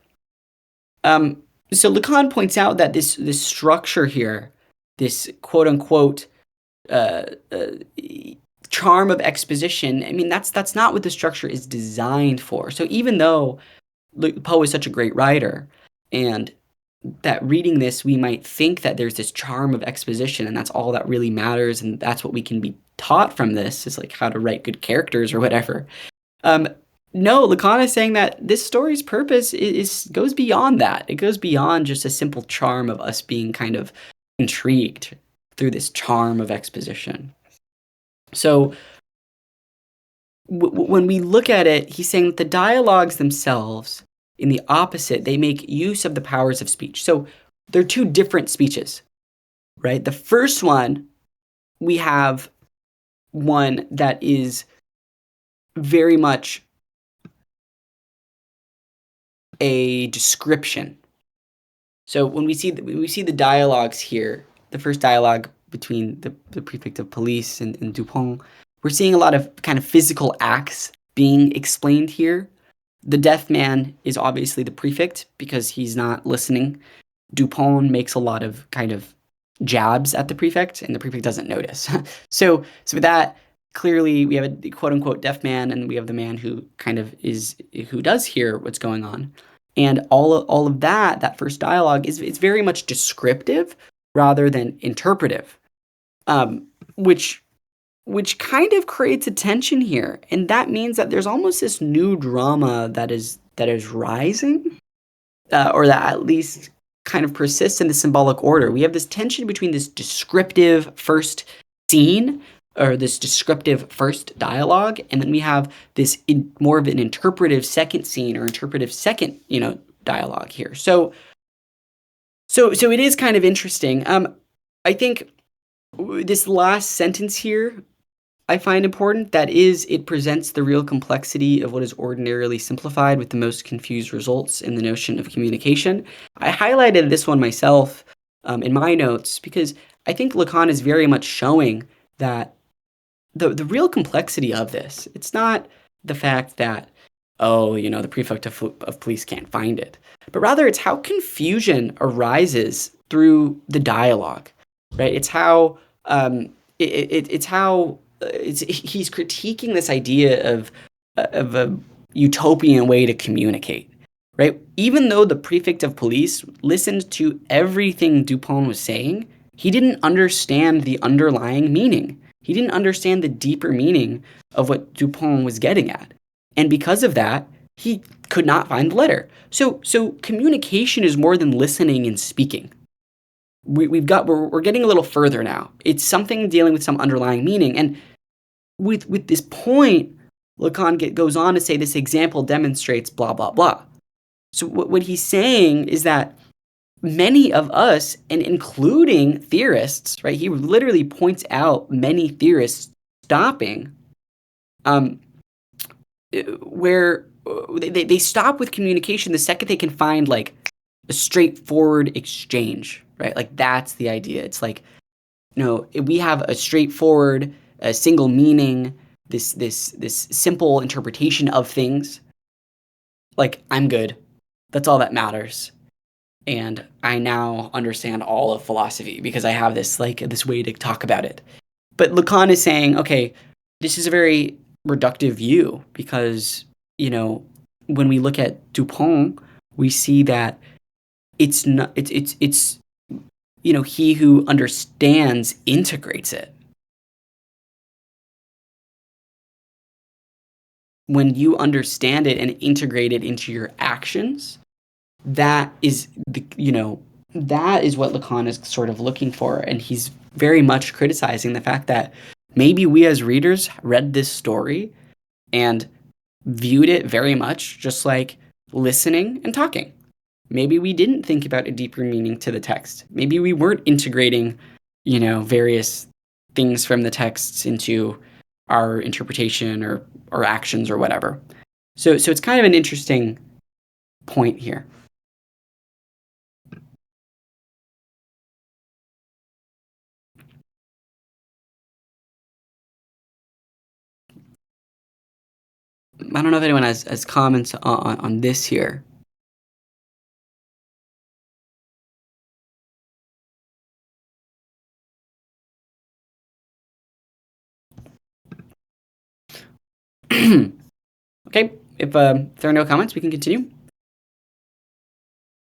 So Lacan points out that this structure here, this quote unquote charm of exposition, I mean that's not what the structure is designed for. So even though Poe is such a great writer, and that reading this we might think that there's this charm of exposition and that's all that really matters and that's what we can be taught from this is like how to write good characters or whatever. No, Lacan is saying that this story's purpose goes beyond that. It goes beyond just a simple charm of us being kind of intrigued through this charm of exposition. So when we look at it, he's saying that the dialogues themselves, in the opposite, they make use of the powers of speech. So they're two different speeches, right? The first one, we have one that is very much a description. So when we see the dialogues here, the first dialogue between the prefect of police and Dupont, we're seeing a lot of kind of physical acts being explained here. The deaf man is obviously the prefect because he's not listening. Dupont makes a lot of kind of jabs at the prefect, and the prefect doesn't notice. So with that, clearly we have a quote unquote deaf man, and we have the man who kind of who does hear what's going on. And all of that first dialogue it's very much descriptive rather than interpretive, which kind of creates a tension here, and that means that there's almost this new drama that is rising, or that at least kind of persists in the symbolic order. We have this tension between this descriptive first scene or this descriptive first dialogue, and then we have this more of an interpretive second scene or interpretive second, dialogue here. So it is kind of interesting. I think this last sentence here I find important. That is, it presents the real complexity of what is ordinarily simplified with the most confused results in the notion of communication. I highlighted this one myself in my notes because I think Lacan is very much showing that the real complexity of this, it's not the fact that, the prefect of police can't find it, but rather it's how confusion arises through the dialogue, right? It's how he's critiquing this idea of a utopian way to communicate, right? Even though the prefect of police listened to everything Dupont was saying, he didn't understand the underlying meaning. He didn't understand the deeper meaning of what Dupont was getting at. And because of that, he could not find the letter. So communication is more than listening and speaking. We're getting a little further now. It's something dealing with some underlying meaning. And with this point, Lacan goes on to say this example demonstrates blah, blah, blah. So what he's saying is that many of us, and including theorists, right? He literally points out many theorists stopping, where they stop with communication the second they can find like a straightforward exchange, right? Like that's the idea. It's like, we have a straightforward, a single meaning, this simple interpretation of things. Like, I'm good. That's all that matters. And I now understand all of philosophy because I have this way to talk about it. But Lacan is saying, okay, this is a very reductive view because, when we look at Dupont, we see that it's not, it's he who understands integrates it. when you understand it and integrate it into your actions, that is that is what Lacan is sort of looking for, and he's very much criticizing the fact that maybe we as readers read this story and viewed it very much just like listening and talking. Maybe we didn't think about a deeper meaning to the text. Maybe we weren't integrating, various things from the texts into our interpretation or actions or whatever. So it's kind of an interesting point here. I don't know if anyone has comments on this here. Okay, if there are no comments, we can continue.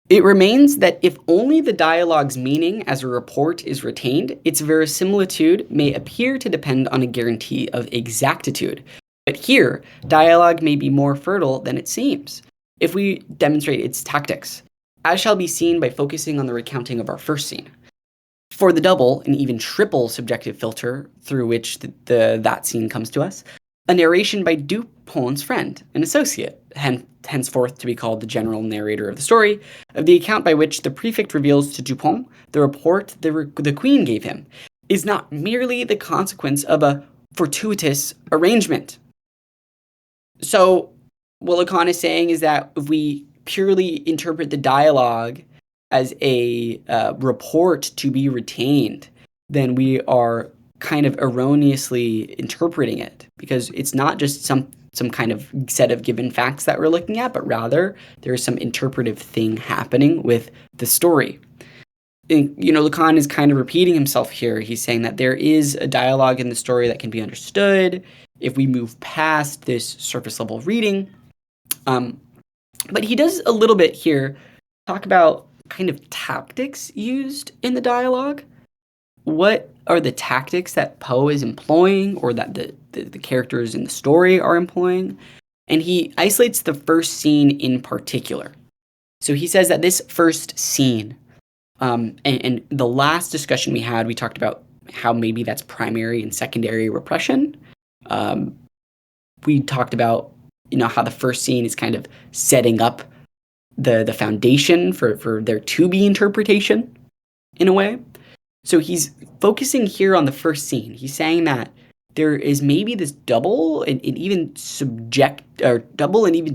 It remains that if only the dialogue's meaning as a report is retained, its verisimilitude may appear to depend on a guarantee of exactitude. But here, dialogue may be more fertile than it seems, if we demonstrate its tactics, as shall be seen by focusing on the recounting of our first scene. For the double and even triple subjective filter through which that scene comes to us, a narration by Dupont's friend, an associate, henceforth to be called the general narrator of the story, of the account by which the prefect reveals to Dupont the report the Queen gave him, is not merely the consequence of a fortuitous arrangement. So what Lacan is saying is that if we purely interpret the dialogue as a report to be retained, then we are kind of erroneously interpreting it, because it's not just some kind of set of given facts that we're looking at, but rather there's some interpretive thing happening with the story. And, Lacan is kind of repeating himself here. He's saying that there is a dialogue in the story that can be understood if we move past this surface level reading. But he does a little bit here talk about kind of tactics used in the dialogue. What are the tactics that Poe is employing, or that the characters in the story are employing? And he isolates the first scene in particular. So he says that this first scene, and the last discussion we had, we talked about how maybe that's primary and secondary repression. We talked about, how the first scene is kind of setting up the foundation for there to be interpretation in a way. So he's focusing here on the first scene. He's saying that there is maybe this double and even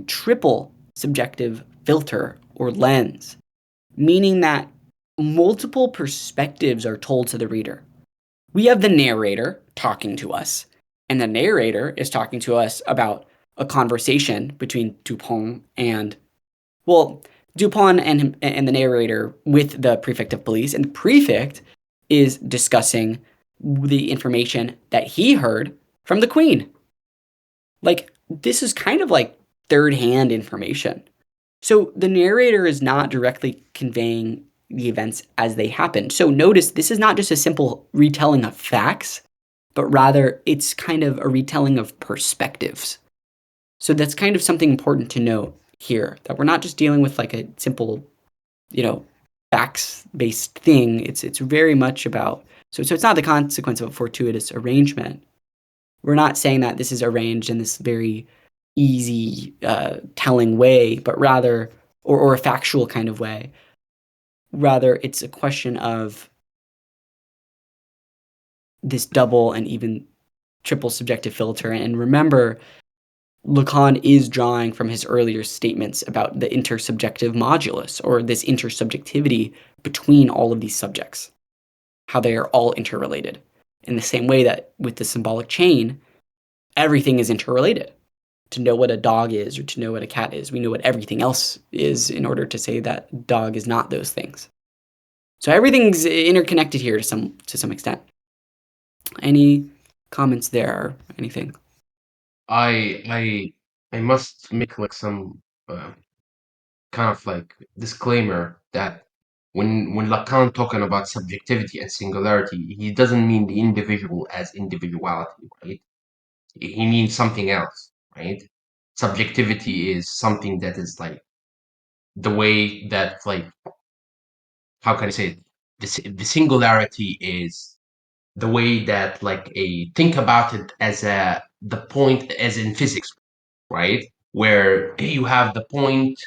triple subjective filter or lens, meaning that multiple perspectives are told to the reader. We have the narrator talking to us, and the narrator is talking to us about a conversation between Dupont and the narrator with the prefect of police, and the prefect is discussing the information that he heard from the Queen. Like, this is kind of like third-hand information. So the narrator is not directly conveying the events as they happen. So notice, this is not just a simple retelling of facts, but rather it's kind of a retelling of perspectives. So that's kind of something important to note here, that we're not just dealing with like a simple, facts-based thing. It's very much about, so it's not the consequence of a fortuitous arrangement. We're not saying that this is arranged in this very easy telling way, but rather, or a factual kind of way. Rather, it's a question of this double and even triple subjective filter. And remember, Lacan is drawing from his earlier statements about the intersubjective modulus, or this intersubjectivity between all of these subjects, how they are all interrelated. In the same way that with the symbolic chain, everything is interrelated. To know what a dog is or to know what a cat is, we know what everything else is in order to say that dog is not those things. So everything's interconnected here to some extent. Any comments there or anything? I must make like some kind of like disclaimer that when Lacan talking about subjectivity and singularity, he doesn't mean the individual as individuality, right? He means something else, right? subjectivity is something that is like the way that, like, how can I say it? The singularity is the way that, like, a think about it as the point, as in physics, right? Where you have the point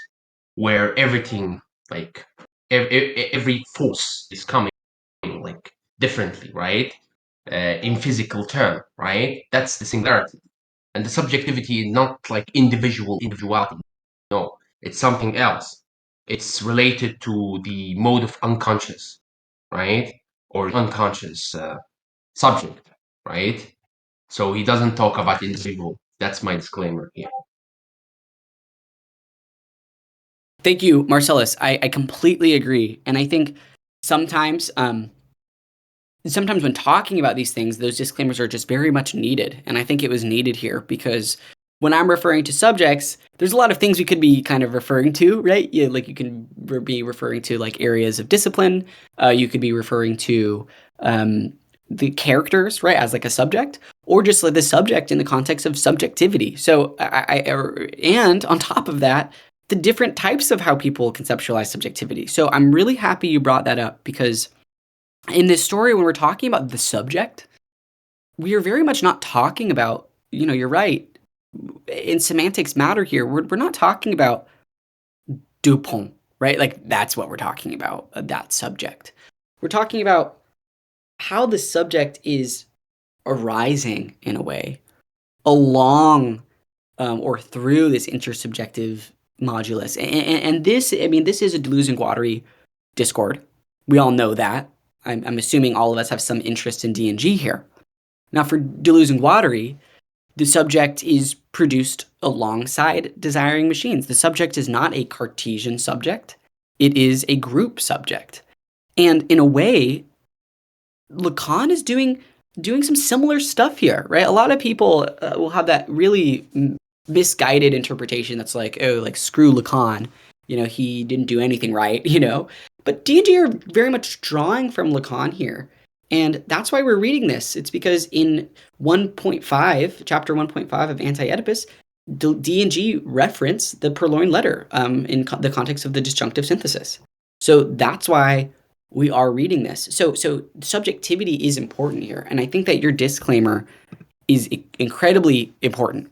where everything, like, every force is coming, like, differently, right? In physical term, right? That's the singularity. And the subjectivity is not like individuality. No, it's something else. It's related to the mode of unconscious, right? Or unconscious subject, right? So he doesn't talk about individual. That's my disclaimer here. Thank you, Marcellus. I completely agree. And I think sometimes, sometimes when talking about these things, those disclaimers are just very much needed. And I think it was needed here because when I'm referring to subjects, there's a lot of things we could be kind of referring to, right? Yeah, like you can be referring to like areas of discipline. You could be referring to the characters, right, as like a subject, or just like the subject in the context of subjectivity. So and on top of that, the different types of how people conceptualize subjectivity. So I'm really happy you brought that up because in this story, when we're talking about the subject, we are very much not talking about, you're right. In semantics matter here, we're not talking about Dupont, right? Like that's what we're talking about, that subject. We're talking about how the subject is arising in a way along or through this intersubjective modulus. And this, I mean, this is a Deleuze and Guattari discord. We all know that. I'm assuming all of us have some interest in D&G here. Now, for Deleuze and Guattari, the subject is produced alongside desiring machines. The subject is not a Cartesian subject. It is a group subject. And in a way, Lacan is doing some similar stuff here, right? A lot of people will have that really misguided interpretation that's like, oh, like screw Lacan, he didn't do anything right, But D&G are very much drawing from Lacan here. And that's why we're reading this. It's because in 1.5, chapter 1.5 of Anti-Oedipus, D&G reference the Purloined Letter in the context of the disjunctive synthesis. So that's why we are reading this. So subjectivity is important here. And I think that your disclaimer is incredibly important.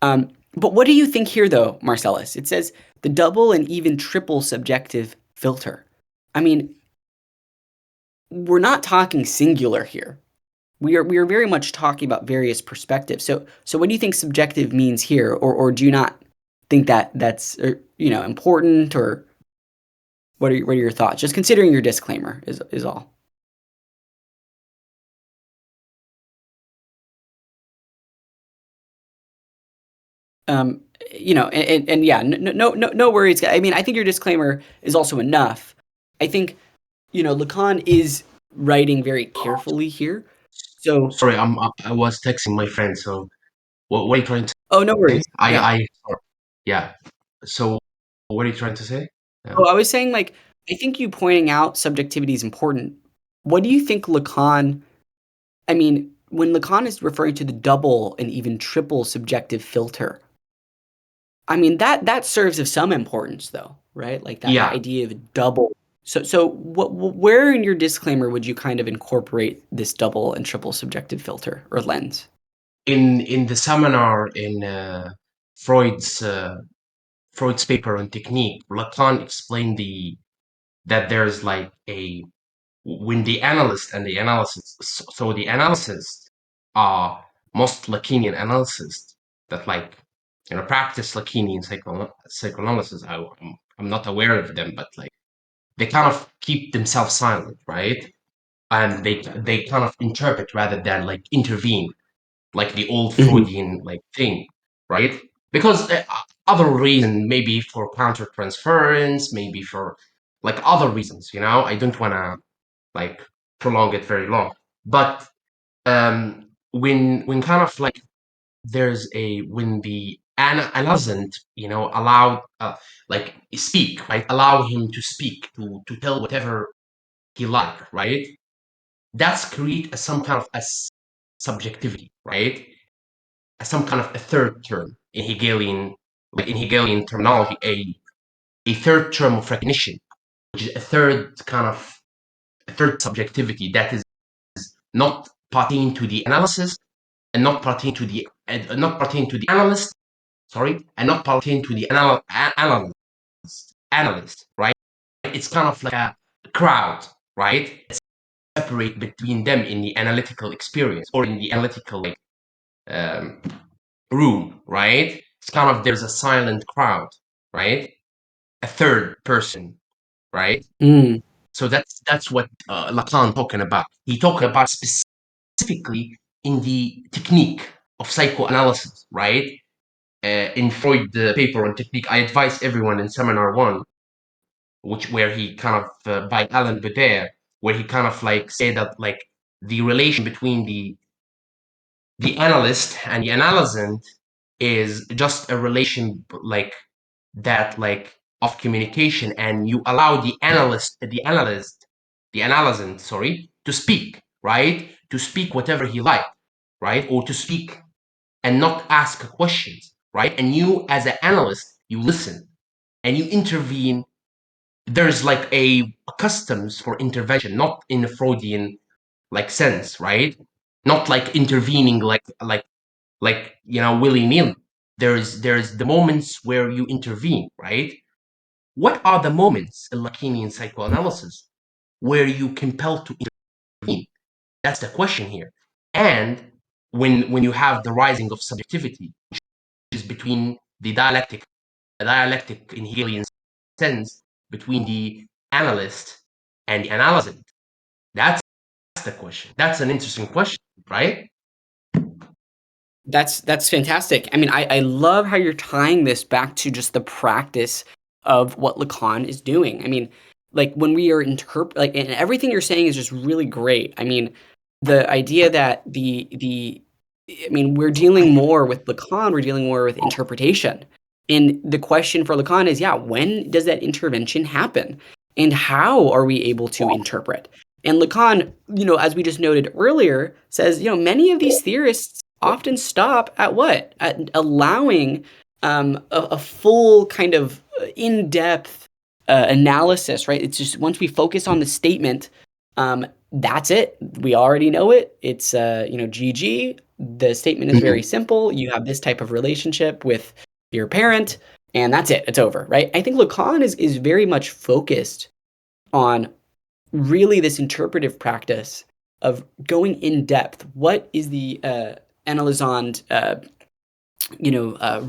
But what do you think here, though, Marcellus? It says the double and even triple subjective filter. I mean, we're not talking singular here. We are very much talking about various perspectives. So what do you think subjective means here, or do you not think that that's important, or what are your thoughts? Just considering your disclaimer is all. And yeah, no worries. I mean, I think your disclaimer is also enough. I think, Lacan is writing very carefully here. So, Sorry, I was texting my friend. So what are you trying to oh, no say? worries. Yeah. Yeah. So what are you trying to say? Oh, I was saying, like, I think you pointing out subjectivity is important. What do you think Lacan, I mean, when Lacan is referring to the double and even triple subjective filter, I mean, that serves of some importance, though, right? Like that Yeah. idea of double. So where in your disclaimer would you kind of incorporate this double and triple subjective filter or lens? In the seminar in Freud's Freud's paper on technique, Lacan explained that there's like a when the analyst and the analysis. So the analysis are most Lacanian analysis that, like, practice Lacanian psychoanalysis. I'm not aware of them, but like they kind of keep themselves silent, right? And they kind of interpret rather than like intervene, like the old Mhm. Freudian like thing, right? Because other reason, maybe for countertransference, maybe for like other reasons, I don't want to like prolong it very long. But when kind of like there's a when the analysant, allowed like speak, right? Allow him to speak, to tell whatever he like, right? That's create some kind of a subjectivity, right? Some kind of a third term in Hegelian terminology, a third term of recognition, which is a third subjectivity that is not pertain to the analysis and not pertain to the analyst, sorry, and not pertain to the analyst, right? It's kind of like a crowd, right? Separate between them in the analytical experience or in the analytical um, room, right? It's kind of there's a silent crowd, right? A third person, right? Mm. So that's what Lacan talking about. He talking about specifically in the technique of psychoanalysis, right? In Freud, the paper on technique, I advise everyone in seminar one, where he kind of by Alan Badair, where he kind of like say that like the relation between the analyst and the analysand is just a relation like that, like of communication, and you allow the analysand, sorry, to speak, right? To speak whatever he liked, right? Or to speak and not ask questions, right? And you, as an analyst, you listen and you intervene. There's like a customs for intervention, not in a Freudian like sense, right? Not like intervening willy nilly. There's the moments where you intervene, right? What are the moments in Lacanian psychoanalysis where you compel to intervene? That's the question here. And when you have the rising of subjectivity, which is between the dialectic in Hegelian sense between the analyst and the analysand. That's the question. That's an interesting question, right? That's fantastic. I mean, I love how you're tying this back to just the practice of what Lacan is doing. I mean, like when we are and everything you're saying is just really great. I mean, the idea that I mean, we're dealing more with Lacan, we're dealing more with interpretation. And the question for Lacan is, yeah, when does that intervention happen? And how are we able to interpret? And Lacan, as we just noted earlier, says, many of these theorists often stop at what? At allowing a full kind of in-depth analysis, right? It's just once we focus on the statement, that's it. We already know it. It's GG. The statement is very simple. You have this type of relationship with your parent, and that's it. It's over, right? I think Lacan is very much focused on really this interpretive practice of going in depth. What is the analysand,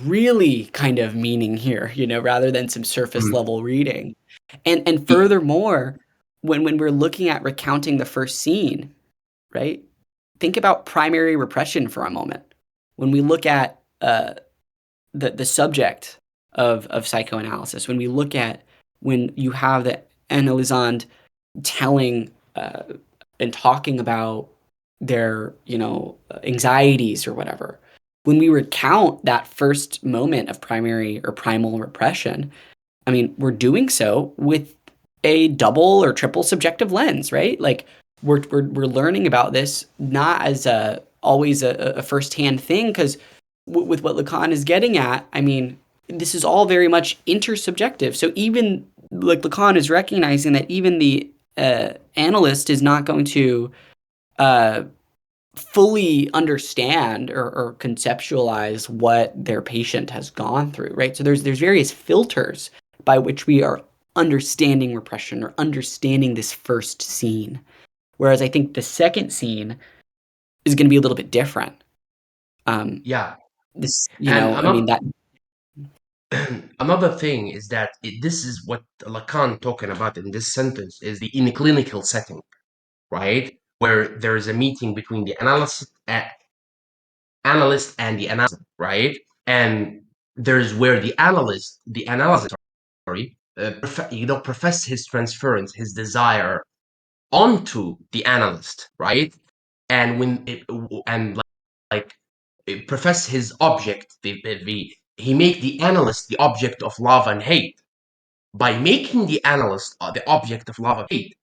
really kind of meaning here, rather than some surface Mhm. level reading. And furthermore, when we're looking at recounting the first scene, right? Think about primary repression for a moment. When we look at the subject of psychoanalysis, when we look at when you have the analysand telling and talking about their anxieties or whatever, when we recount that first moment of primary or primal repression, I mean, we're doing so with a double or triple subjective lens, right? Like we're learning about this not as always a firsthand thing, because with what Lacan is getting at, I mean, this is all very much intersubjective. So even like Lacan is recognizing that even the analyst is not going to uh, fully understand or conceptualize what their patient has gone through, right? So there's various filters by which we are understanding repression or understanding this first scene. Whereas I think the second scene is going to be a little bit different. Um, Yeah. this, And I mean that. another thing is that this is what Lacan talking about in this sentence is the in a clinical setting, right? Where there is a meeting between the analyst and the analyst, right? And there's where the analyst, sorry, profess his transference, his desire onto the analyst, right? And like it profess his object, he make the analyst the object of love and hate. By making the analyst the object of love and hate,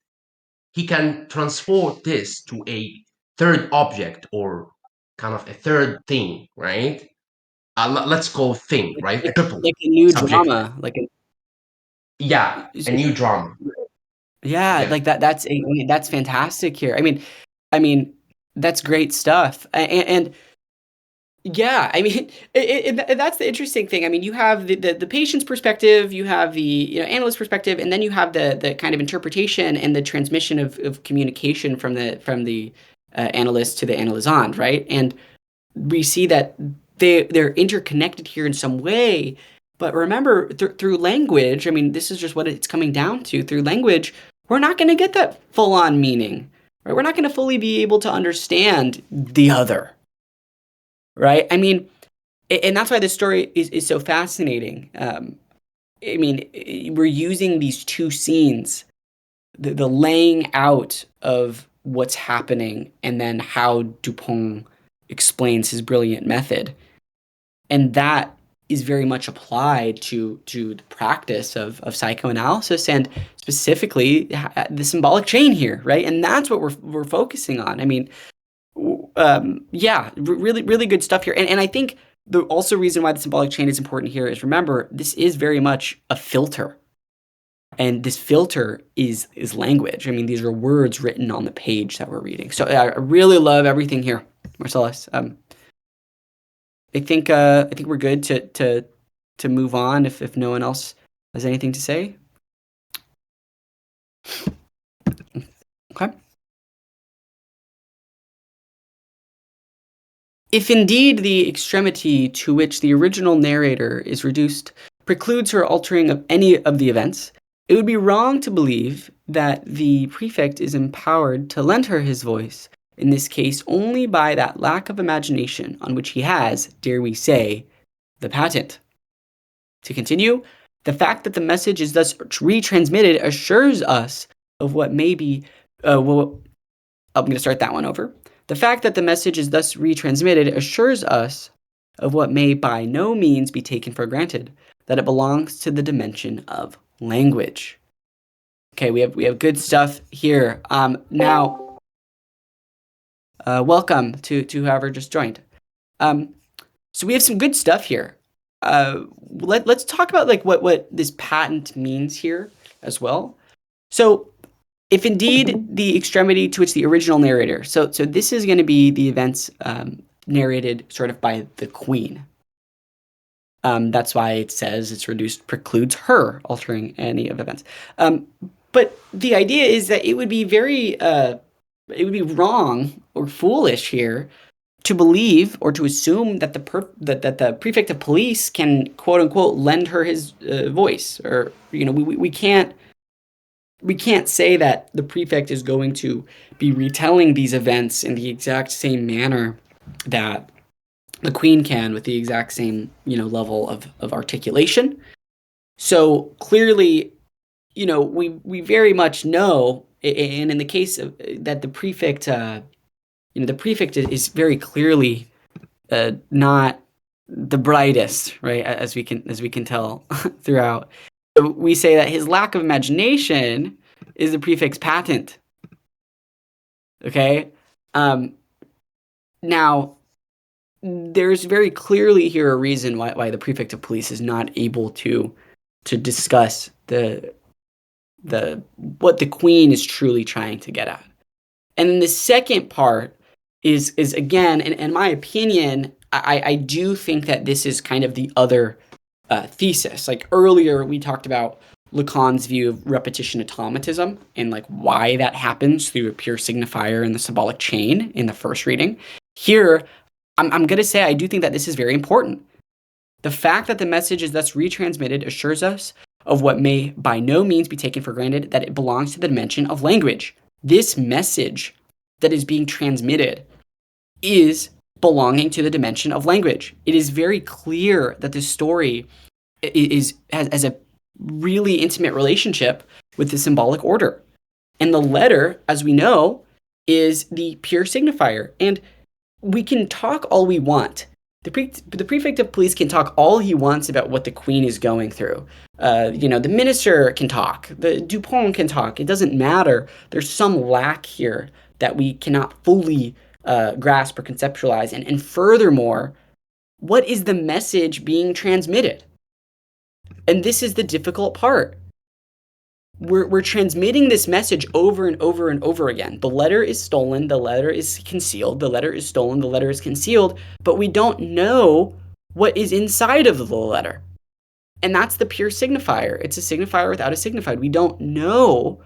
he can transport this to a third object or kind of a third thing, right? let's call thing, like, right? A like, triple like a new subject. drama, like a Yeah, a so, new drama. yeah, Yeah. like that. I mean, that's fantastic here. I mean, that's great stuff. And yeah, I mean, that's the interesting thing. I mean, you have the patient's perspective, you have the analyst perspective, and then you have the kind of interpretation and the transmission of communication from the analyst to the analysand, right? And we see that they're interconnected here in some way. But remember, through language, I mean, this is just what it's coming down to. Through language, we're not going to get that full-on meaning, right? We're not going to fully be able to understand the other, right? I mean, and that's why this story is so fascinating. I mean, we're using these two scenes, the laying out of what's happening, and then how Dupont explains his brilliant method. And that is very much applied to the practice of psychoanalysis and specifically the symbolic chain here, right? And that's what we're focusing on. I mean, yeah, really, really good stuff here. And I think the also reason why the symbolic chain is important here is remember, this is very much a filter. And this filter is language. I mean, these are words written on the page that we're reading. So I really love everything here, Marcellus. I think we're good to move on if no one else has anything to say. Okay. If indeed the extremity to which the original narrator is reduced precludes her altering of any of the events, it would be wrong to believe that the prefect is empowered to lend her his voice, in this case only by that lack of imagination on which he has, dare we say, the patent. To continue, the fact that the message is thus retransmitted assures us of what may be, well, I'm going to start that one over. The fact that the message is thus retransmitted assures us of what may by no means be taken for granted, that it belongs to the dimension of language. Okay, we have good stuff here. Now, welcome to whoever just joined. So we have some good stuff here. Let's talk about like what this patent means here as well. So if indeed the extremity to which the original narrator, so this is going to be the events narrated sort of by the queen. That's why it says it's reduced precludes her altering any of events. But the idea is that it would be it would be wrong or foolish here to believe or to assume that that the prefect of police can quote unquote lend her his voice, or we can't say that the prefect is going to be retelling these events in the exact same manner that the queen can, with the exact same level of articulation. So clearly, we very much know, and in the case of that, the prefect, the prefect is very clearly not the brightest, right? As we can tell throughout. So we say that his lack of imagination is the prefect's patent. Okay. Now, there's very clearly here a reason why the prefect of police is not able to discuss the what the queen is truly trying to get at. And then the second part is again, in my opinion, I do think that this is kind of the other thesis. Like earlier, we talked about Lacan's view of repetition automatism and like why that happens through a pure signifier in the symbolic chain in the first reading. Here, I'm going to say I do think that this is very important. The fact that the message is thus retransmitted assures us of what may by no means be taken for granted, that it belongs to the dimension of language. This message that is being transmitted is belonging to the dimension of language. It is very clear that this story has a really intimate relationship with the symbolic order. And the letter, as we know, is the pure signifier. And we can talk all we want. The prefect of police can talk all he wants about what the queen is going through. The minister can talk. The Dupont can talk. It doesn't matter. There's some lack here that we cannot fully grasp or conceptualize. And furthermore, what is the message being transmitted? And this is the difficult part. We're transmitting this message over and over and over again. The letter is stolen, the letter is concealed, the letter is stolen, the letter is concealed, but we don't know what is inside of the letter. And that's the pure signifier. It's a signifier without a signified. We don't know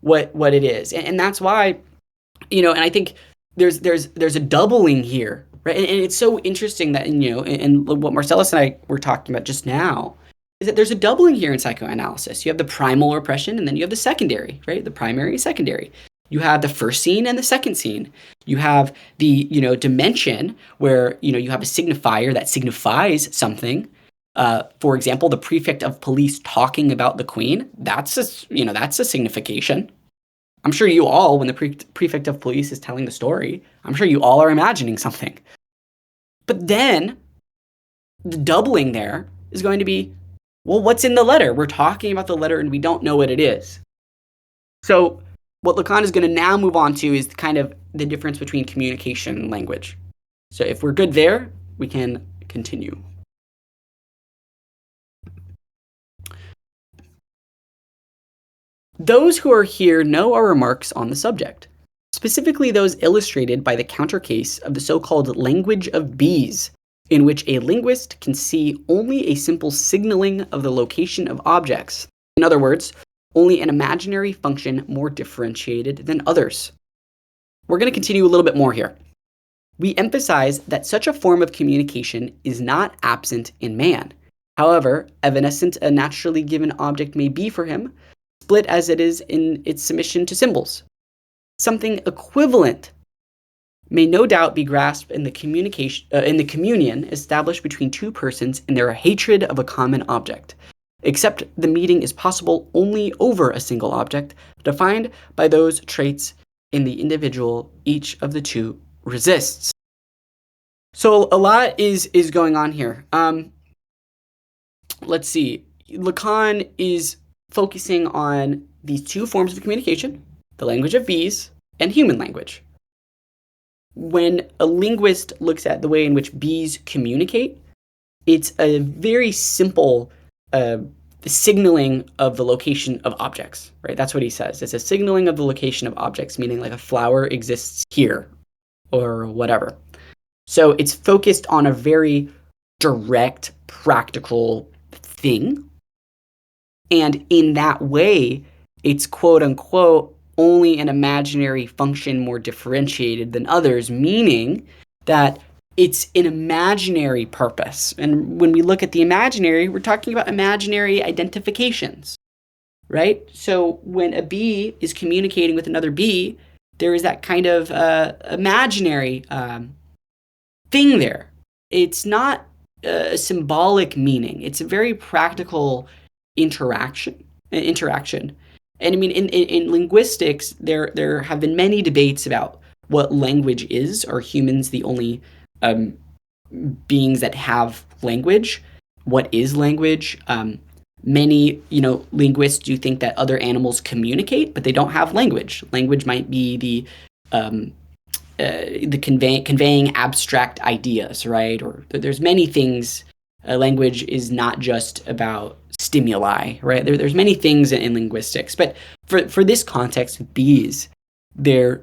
what it is. And that's why, and I think there's a doubling here, right? And it's so interesting that, and what Marcellus and I were talking about just now, is that there's a doubling here in psychoanalysis. You have the primal repression, and then you have the secondary, right? The primary and secondary. You have the first scene and the second scene. You have the, dimension where, you have a signifier that signifies something. For example, the prefect of police talking about the queen, that's a signification. I'm sure you all, when the prefect of police is telling the story, I'm sure you all are imagining something. But then the doubling there is going to be, well, what's in the letter? We're talking about the letter and we don't know what it is. So what Lacan is going to now move on to is kind of the difference between communication and language. So if we're good there, we can continue. Those who are here know our remarks on the subject, specifically those illustrated by the counter case of the so-called language of bees, in which a linguist can see only a simple signaling of the location of objects. In other words, only an imaginary function more differentiated than others. We're going to continue a little bit more here. We emphasize that such a form of communication is not absent in man. However, evanescent a naturally given object may be for him, split as it is in its submission to symbols. Something equivalent may no doubt be grasped in the communion established between two persons in their hatred of a common object, except the meeting is possible only over a single object, defined by those traits in the individual each of the two resists. So a lot is going on here. Let's see. Lacan is focusing on these two forms of communication, the language of bees and human language. When a linguist looks at the way in which bees communicate, it's a very simple signaling of the location of objects, right? That's what he says. It's a signaling of the location of objects, meaning like a flower exists here or whatever. So it's focused on a very direct, practical thing. And in that way, it's quote unquote only an imaginary function more differentiated than others, meaning that it's an imaginary purpose. And when we look at the imaginary, we're talking about imaginary identifications, right? So when a bee is communicating with another bee, there is that kind of imaginary thing there. It's not a symbolic meaning. It's a very practical interaction. And I mean, in linguistics, there have been many debates about what language is. Are humans the only beings that have language? What is language? Many, linguists do think that other animals communicate, but they don't have language. Language might be the conveying abstract ideas, right? Or there's many things. Language is not just about stimuli, right? There's many things in linguistics, but for this context, bees, they're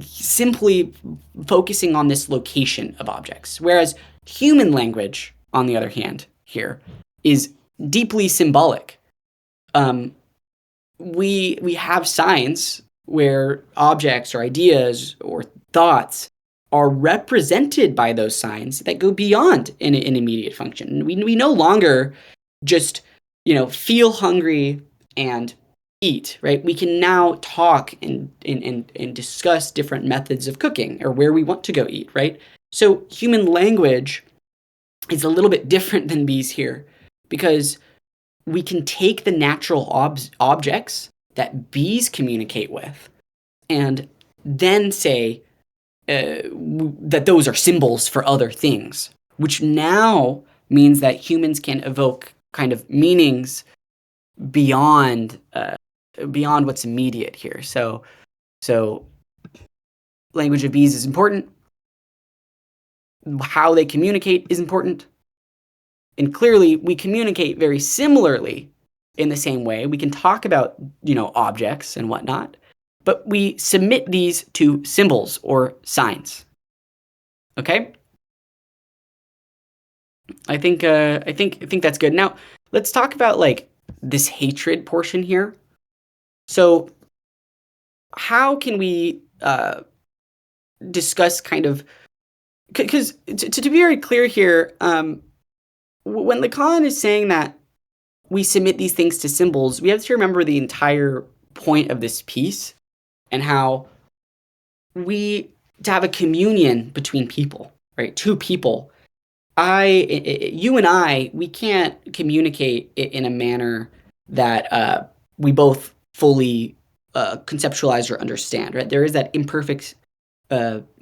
simply focusing on this location of objects, whereas human language, on the other hand, here is deeply symbolic. We have signs where objects or ideas or thoughts are represented by those signs that go beyond an immediate function. We no longer just feel hungry and eat, right? We can now talk and discuss different methods of cooking or where we want to go eat, right? So human language is a little bit different than bees here because we can take the natural objects that bees communicate with and then say that those are symbols for other things, which now means that humans can evoke kind of meanings beyond what's immediate here. So language of bees is important. how they communicate is important. And clearly, we communicate very similarly in the same way. We can talk about, objects and whatnot, but we submit these to symbols or signs. Okay? I think that's good. Now, let's talk about like this hatred portion here. So, how can we discuss kind of, because to be very clear here, when Lacan is saying that we submit these things to symbols, we have to remember the entire point of this piece and how we to have a communion between people, right? Two people. You and I, we can't communicate in a manner that we both fully conceptualize or understand, right? There is that imperfect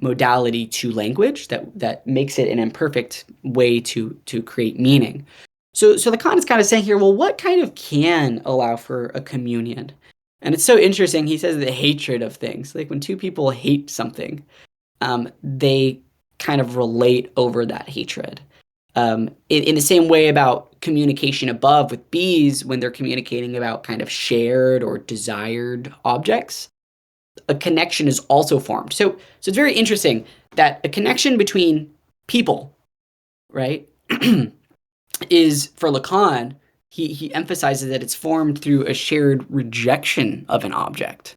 modality to language that makes it an imperfect way to create meaning. So Lacan is kind of saying here, well, what kind of can allow for a communion? And it's so interesting. He says the hatred of things, like when two people hate something, they kind of relate over that hatred. In the same way about communication above with bees, when they're communicating about kind of shared or desired objects, a connection is also formed. So it's very interesting that a connection between people, right, is for Lacan, he emphasizes that it's formed through a shared rejection of an object.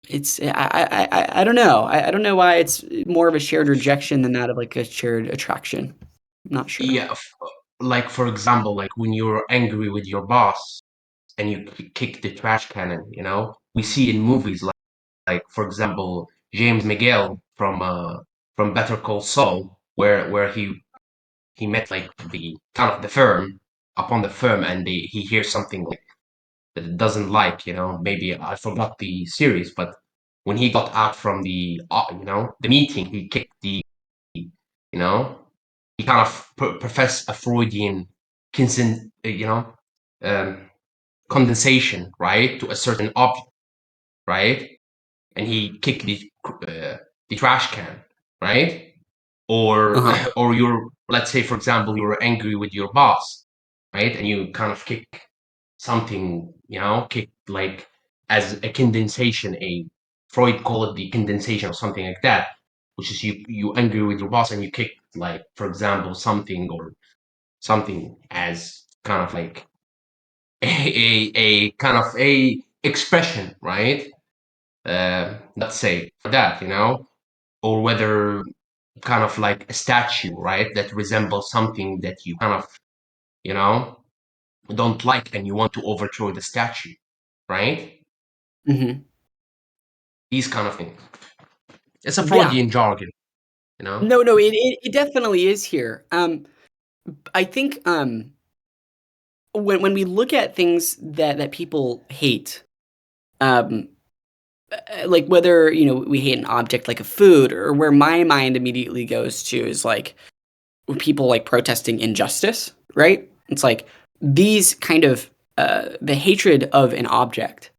It's I don't know. I don't know why it's more of a shared rejection than that of like a shared attraction. I'm not sure. Yeah, like for example, like when you're angry with your boss and you kick the trash cannon, we see in movies like for example, James Miguel from Better Call Saul, where he met like the kind of the firm upon the firm, and he hears something like that it doesn't like, maybe I forgot the series, but when he got out from the meeting, he kicked you know, he kind of professed a Freudian consent, um, condensation, right, to a certain object, right, and he kicked the trash can, right, or Uh-huh. or you're, let's say for example, you're angry with your boss, right, and you kind of kick something, kick like as a condensation, a Freud called it the condensation or something like that, which is you angry with your boss and you kick like for example something or something as kind of like a kind of a expression, right? Let's say for that, or whether kind of like a statue, right, that resembles something that you kind of, you know, don't like and you want to overthrow the statue, right? Hmm. These kind of things. It's a Yeah. Freudian jargon, you know? No, it definitely is here. I think when we look at things that people hate, um, like whether we hate an object like a food, or where my mind immediately goes to is like people like protesting injustice, right? It's like these kind of the hatred of an object,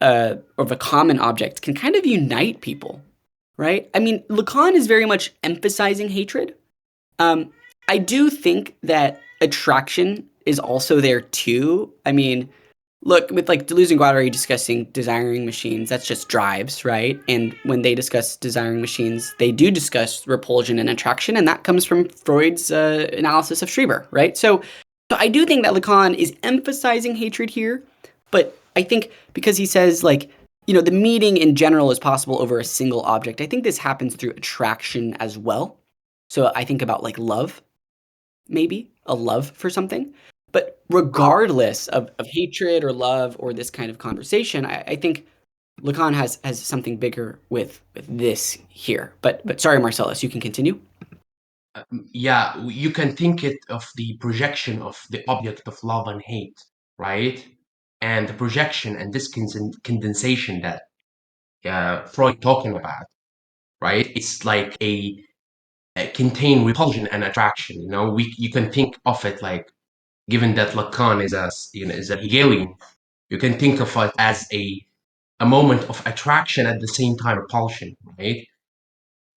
of a common object, can kind of unite people, right? I mean, Lacan is very much emphasizing hatred. Um, I do think that attraction is also there too. I mean, look, with like Deleuze and Guattari discussing desiring machines, that's just drives, right? And when they discuss desiring machines, they do discuss repulsion and attraction, and that comes from Freud's analysis of Schreber, right? So I do think that Lacan is emphasizing hatred here, but I think because he says like, the meeting in general is possible over a single object, I think this happens through attraction as well. So I think about like love, maybe a love for something. But regardless of hatred or love or this kind of conversation, I think Lacan has something bigger with this here. But sorry, Marcellus, you can continue. Yeah, you can think it of the projection of the object of love and hate, right? And the projection and this condensation that Freud talking about, right? It's like a contain repulsion and attraction. You can think of it like, given that Lacan is a Hegelian, you can think of it as a moment of attraction at the same time repulsion, right?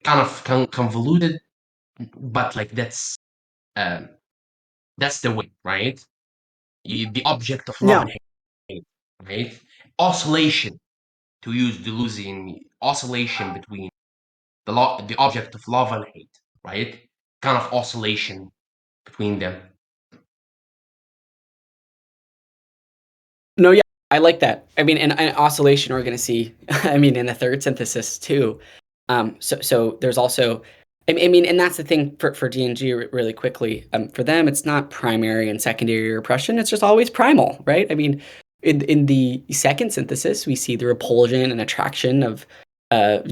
kind of convoluted, but like that's the way, right? The object of love and No. hate, right? Oscillation, to use Deleuzian, oscillation between the object of love and hate, right? Kind of oscillation between them. No, yeah, I like that. I mean, and oscillation we're going to see. I mean, in the third synthesis too. So there's also, I mean, and that's the thing for DNG really quickly. For them, it's not primary and secondary repression. It's just always primal, right? I mean, in the second synthesis, we see the repulsion and attraction of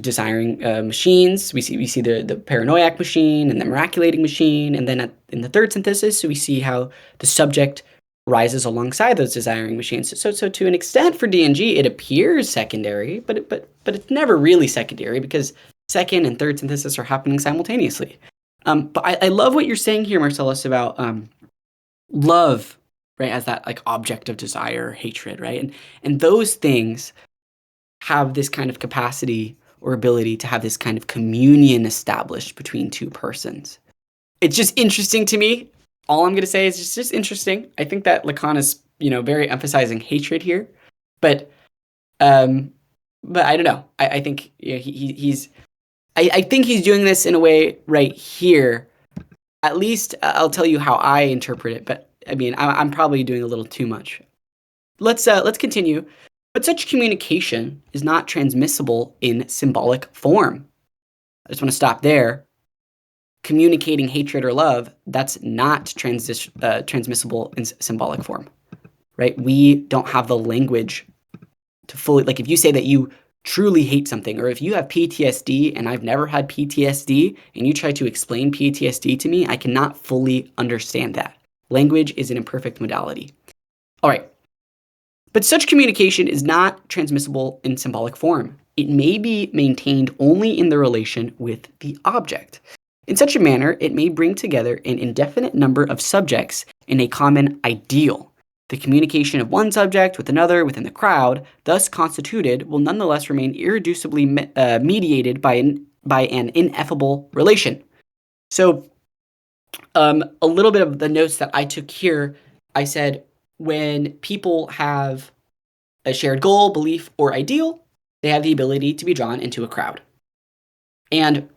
desiring machines. We see the paranoiac machine and the miraculating machine, and then in the third synthesis, so we see how the subject rises alongside those desiring machines. So to an extent for DNG, it appears secondary, but it's never really secondary because second and third synthesis are happening simultaneously. But I love what you're saying here, Marcellus, about love, right, as that like object of desire, hatred, right, and those things have this kind of capacity or ability to have this kind of communion established between two persons. It's just interesting to me. All I'm going to say is it's just interesting. I think that Lacan is, very emphasizing hatred here, but um, but I don't know. I think he's I think he's doing this in a way right here. At least I'll tell you how I interpret it. But I mean, I'm probably doing a little too much. Let's continue. But such communication is not transmissible in symbolic form. I just want to stop there. Communicating hatred or love, that's not transmissible in symbolic form, right? We don't have the language to fully, like if you say that you truly hate something, or if you have PTSD and I've never had PTSD and you try to explain PTSD to me, I cannot fully understand that. Language is an imperfect modality. All right. But such communication is not transmissible in symbolic form. It may be maintained only in the relation with the object. In such a manner, it may bring together an indefinite number of subjects in a common ideal. The communication of one subject with another within the crowd, thus constituted, will nonetheless remain irreducibly mediated by an ineffable relation. So, a little bit of the notes that I took here, I said, when people have a shared goal, belief, or ideal, they have the ability to be drawn into a crowd. And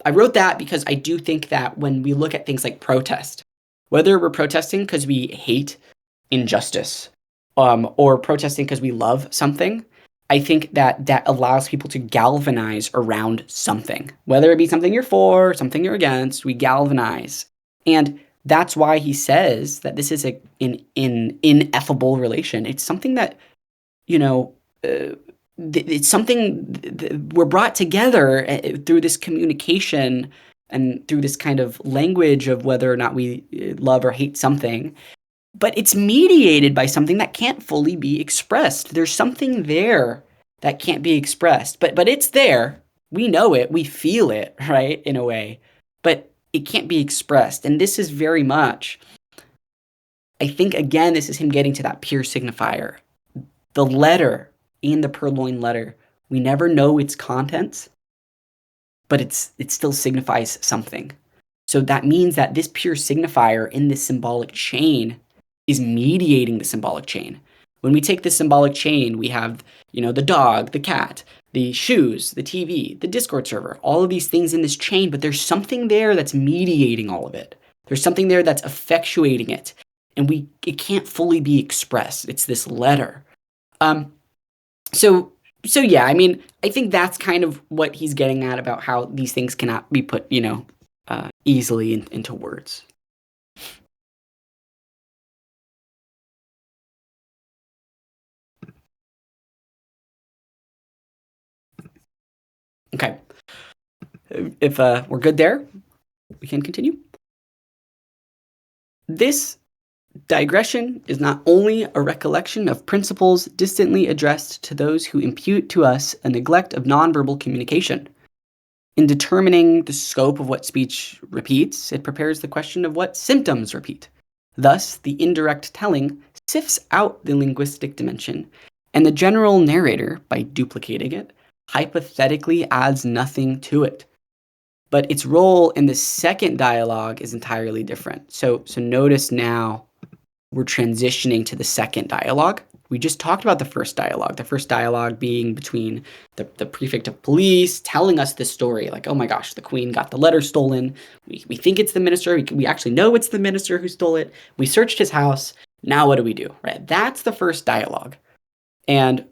I wrote that because I do think that when we look at things like protest, whether we're protesting because we hate injustice, or protesting because we love something, I think that allows people to galvanize around something, whether it be something you're for, something you're against, we galvanize. And that's why he says that this is an ineffable relation. It's something that, it's something we're brought together through this communication and through this kind of language of whether or not we love or hate something. But it's mediated by something that can't fully be expressed. There's something there that can't be expressed, but it's there. We know it, we feel it, right, in a way, but it can't be expressed. And this is very much, I think, again, this is him getting to that pure signifier. The letter in the Purloined Letter, we never know its contents, but it still signifies something. So that means that this pure signifier in this symbolic chain is mediating the symbolic chain. When we take the symbolic chain, we have, the dog, the cat, the shoes, the TV, the Discord server, all of these things in this chain, but there's something there that's mediating all of it. There's something there that's effectuating it. And it can't fully be expressed. It's this letter. So yeah, I mean, I think that's kind of what he's getting at about how these things cannot be put, easily into words. Okay. If we're good there, we can continue. This digression is not only a recollection of principles distantly addressed to those who impute to us a neglect of nonverbal communication. In determining the scope of what speech repeats, it prepares the question of what symptoms repeat. Thus, the indirect telling sifts out the linguistic dimension, and the general narrator, by duplicating it, hypothetically adds nothing to it. But its role in the second dialogue is entirely different. So notice now we're transitioning to the second dialogue. We just talked about the first dialogue being between the prefect of police telling us this story, like, oh my gosh, the queen got the letter stolen. We think it's the minister. We actually know it's the minister who stole it. We searched his house. Now what do we do, right? That's the first dialogue. And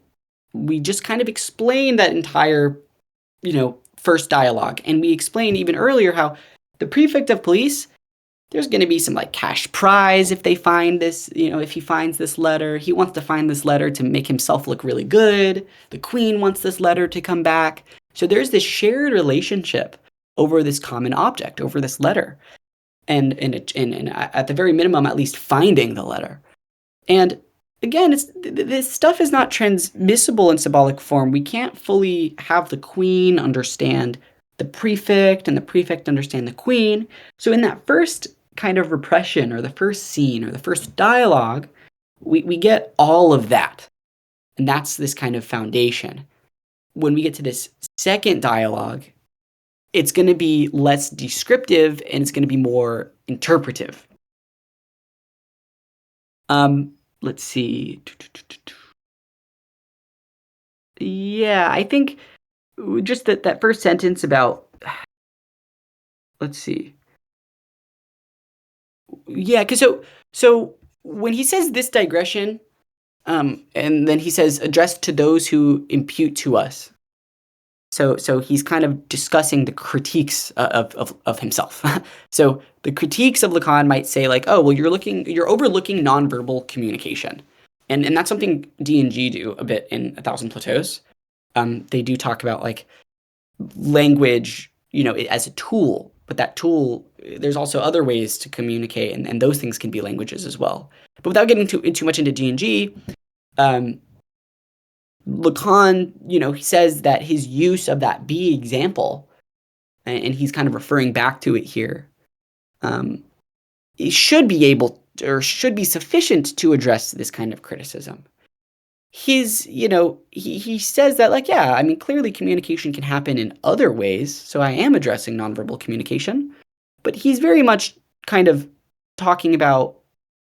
we just kind of explained that entire, first dialogue. And we explained even earlier how the prefect of police, there's going to be some like cash prize if they find this, if he finds this letter. He wants to find this letter to make himself look really good. The queen wants this letter to come back. So there's this shared relationship over this common object, over this letter. And at the very minimum, at least finding the letter. And again, this stuff is not transmissible in symbolic form. We can't fully have the queen understand the prefect and the prefect understand the queen. So in that first kind of repression or the first scene or the first dialogue, we get all of that. And that's this kind of foundation. When we get to this second dialogue, it's going to be less descriptive and it's going to be more interpretive. Let's see. Yeah, I think just that first sentence about, let's see. Yeah, because so when he says this digression, and then he says addressed to those who impute to us. So he's kind of discussing the critiques of himself. So the critiques of Lacan might say like, oh, well, you're overlooking nonverbal communication. And that's something D&G do a bit in 1,000 Plateaus. They do talk about like language, as a tool, but that tool, there's also other ways to communicate, and those things can be languages as well. But without getting too much into D&G, Lacan, he says that his use of that B example, and he's kind of referring back to it here, it should be able or should be sufficient to address this kind of criticism. He says that like, yeah, I mean, clearly communication can happen in other ways. So I am addressing nonverbal communication, but he's very much kind of talking about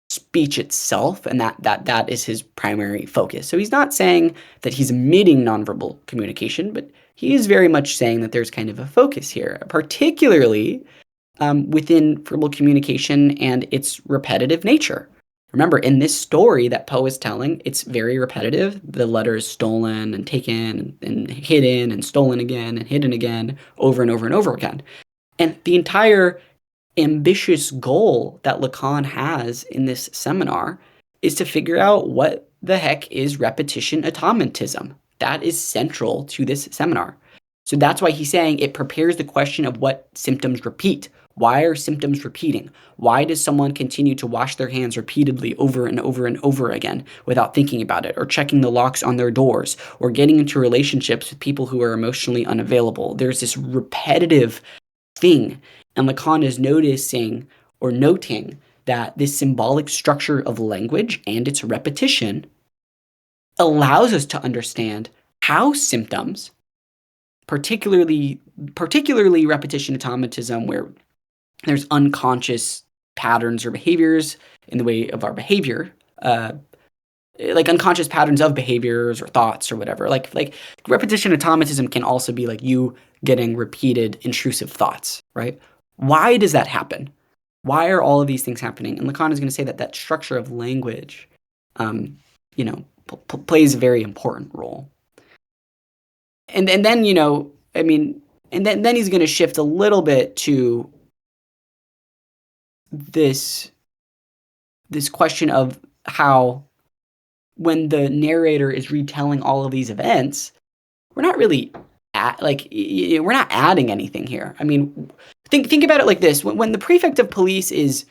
speech itself, and that is his primary focus. So he's not saying that he's omitting nonverbal communication, but he is very much saying that there's kind of a focus here, particularly within verbal communication and its repetitive nature. Remember, in this story that Poe is telling, it's very repetitive. The letter is stolen and taken and hidden and stolen again and hidden again over and over and over again. And the entire ambitious goal that Lacan has in this seminar is to figure out what the heck is repetition automatism. That is central to this seminar. So that's why he's saying it prepares the question of what symptoms repeat. Why are symptoms repeating? Why does someone continue to wash their hands repeatedly over and over and over again without thinking about it, or checking the locks on their doors, or getting into relationships with people who are emotionally unavailable? There's this repetitive thing. And Lacan is noticing or noting that this symbolic structure of language and its repetition allows us to understand how symptoms, particularly repetition automatism, where there's unconscious patterns or behaviors in the way of our behavior, like unconscious patterns of behaviors or thoughts or whatever. Like repetition automatism can also be like you getting repeated intrusive thoughts, right? Why does that happen? Why are all of these things happening? And Lacan is going to say that structure of language, plays a very important role. And then, then he's going to shift a little bit to this question of how when the narrator is retelling all of these events, we're not really we're not adding anything here. I mean, think about it like this. When the prefect of police is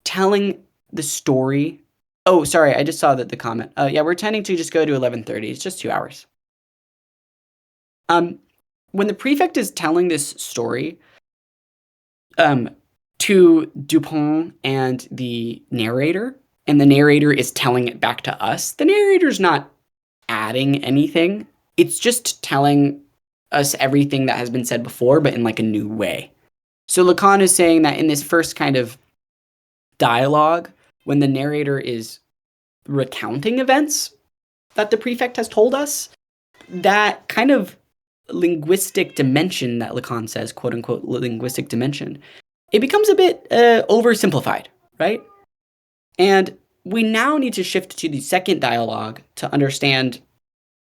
telling the story, oh, sorry, I just saw the comment. Yeah, we're tending to just go to 11:30. It's just 2 hours. When the prefect is telling this story, to Dupont and the narrator is telling it back to us, the narrator's not adding anything. It's just telling us everything that has been said before, but in like a new way. So Lacan is saying that in this first kind of dialogue, when the narrator is recounting events that the prefect has told us, that kind of linguistic dimension that Lacan says, quote unquote, linguistic dimension, it becomes a bit oversimplified, right? And we now need to shift to the second dialogue to understand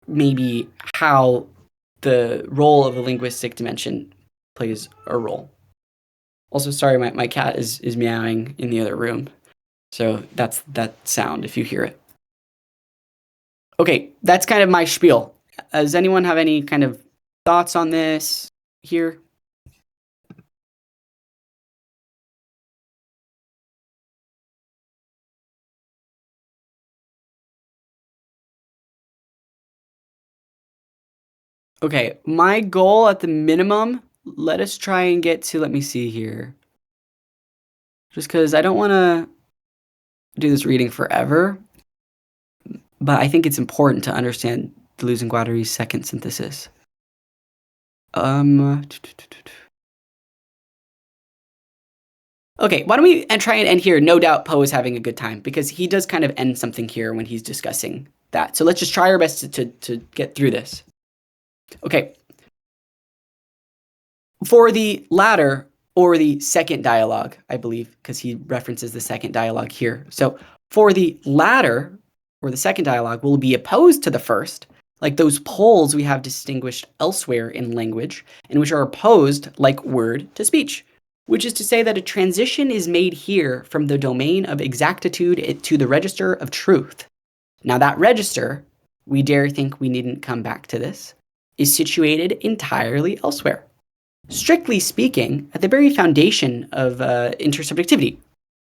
maybe how the role of the linguistic dimension plays a role. Also, sorry, my cat is meowing in the other room. So that's that sound if you hear it. Okay, that's kind of my spiel. Does anyone have any kind of thoughts on this here? Okay, my goal at the minimum, let us try and get to, let me see here. Just because I don't want to do this reading forever, but I think it's important to understand Deleuze and Guattari's second synthesis. Okay, why don't we try and end here? No doubt Poe is having a good time because he does kind of end something here when he's discussing that. So let's just try our best to get through this. Okay. For the latter or the second dialogue, I believe, because he references the second dialogue here. So for the latter or the second dialogue will be opposed to the first, like those poles we have distinguished elsewhere in language, and which are opposed like word to speech, which is to say that a transition is made here from the domain of exactitude to the register of truth. Now that register, we dare think we needn't come back to this, is situated entirely elsewhere. Strictly speaking, at the very foundation of intersubjectivity.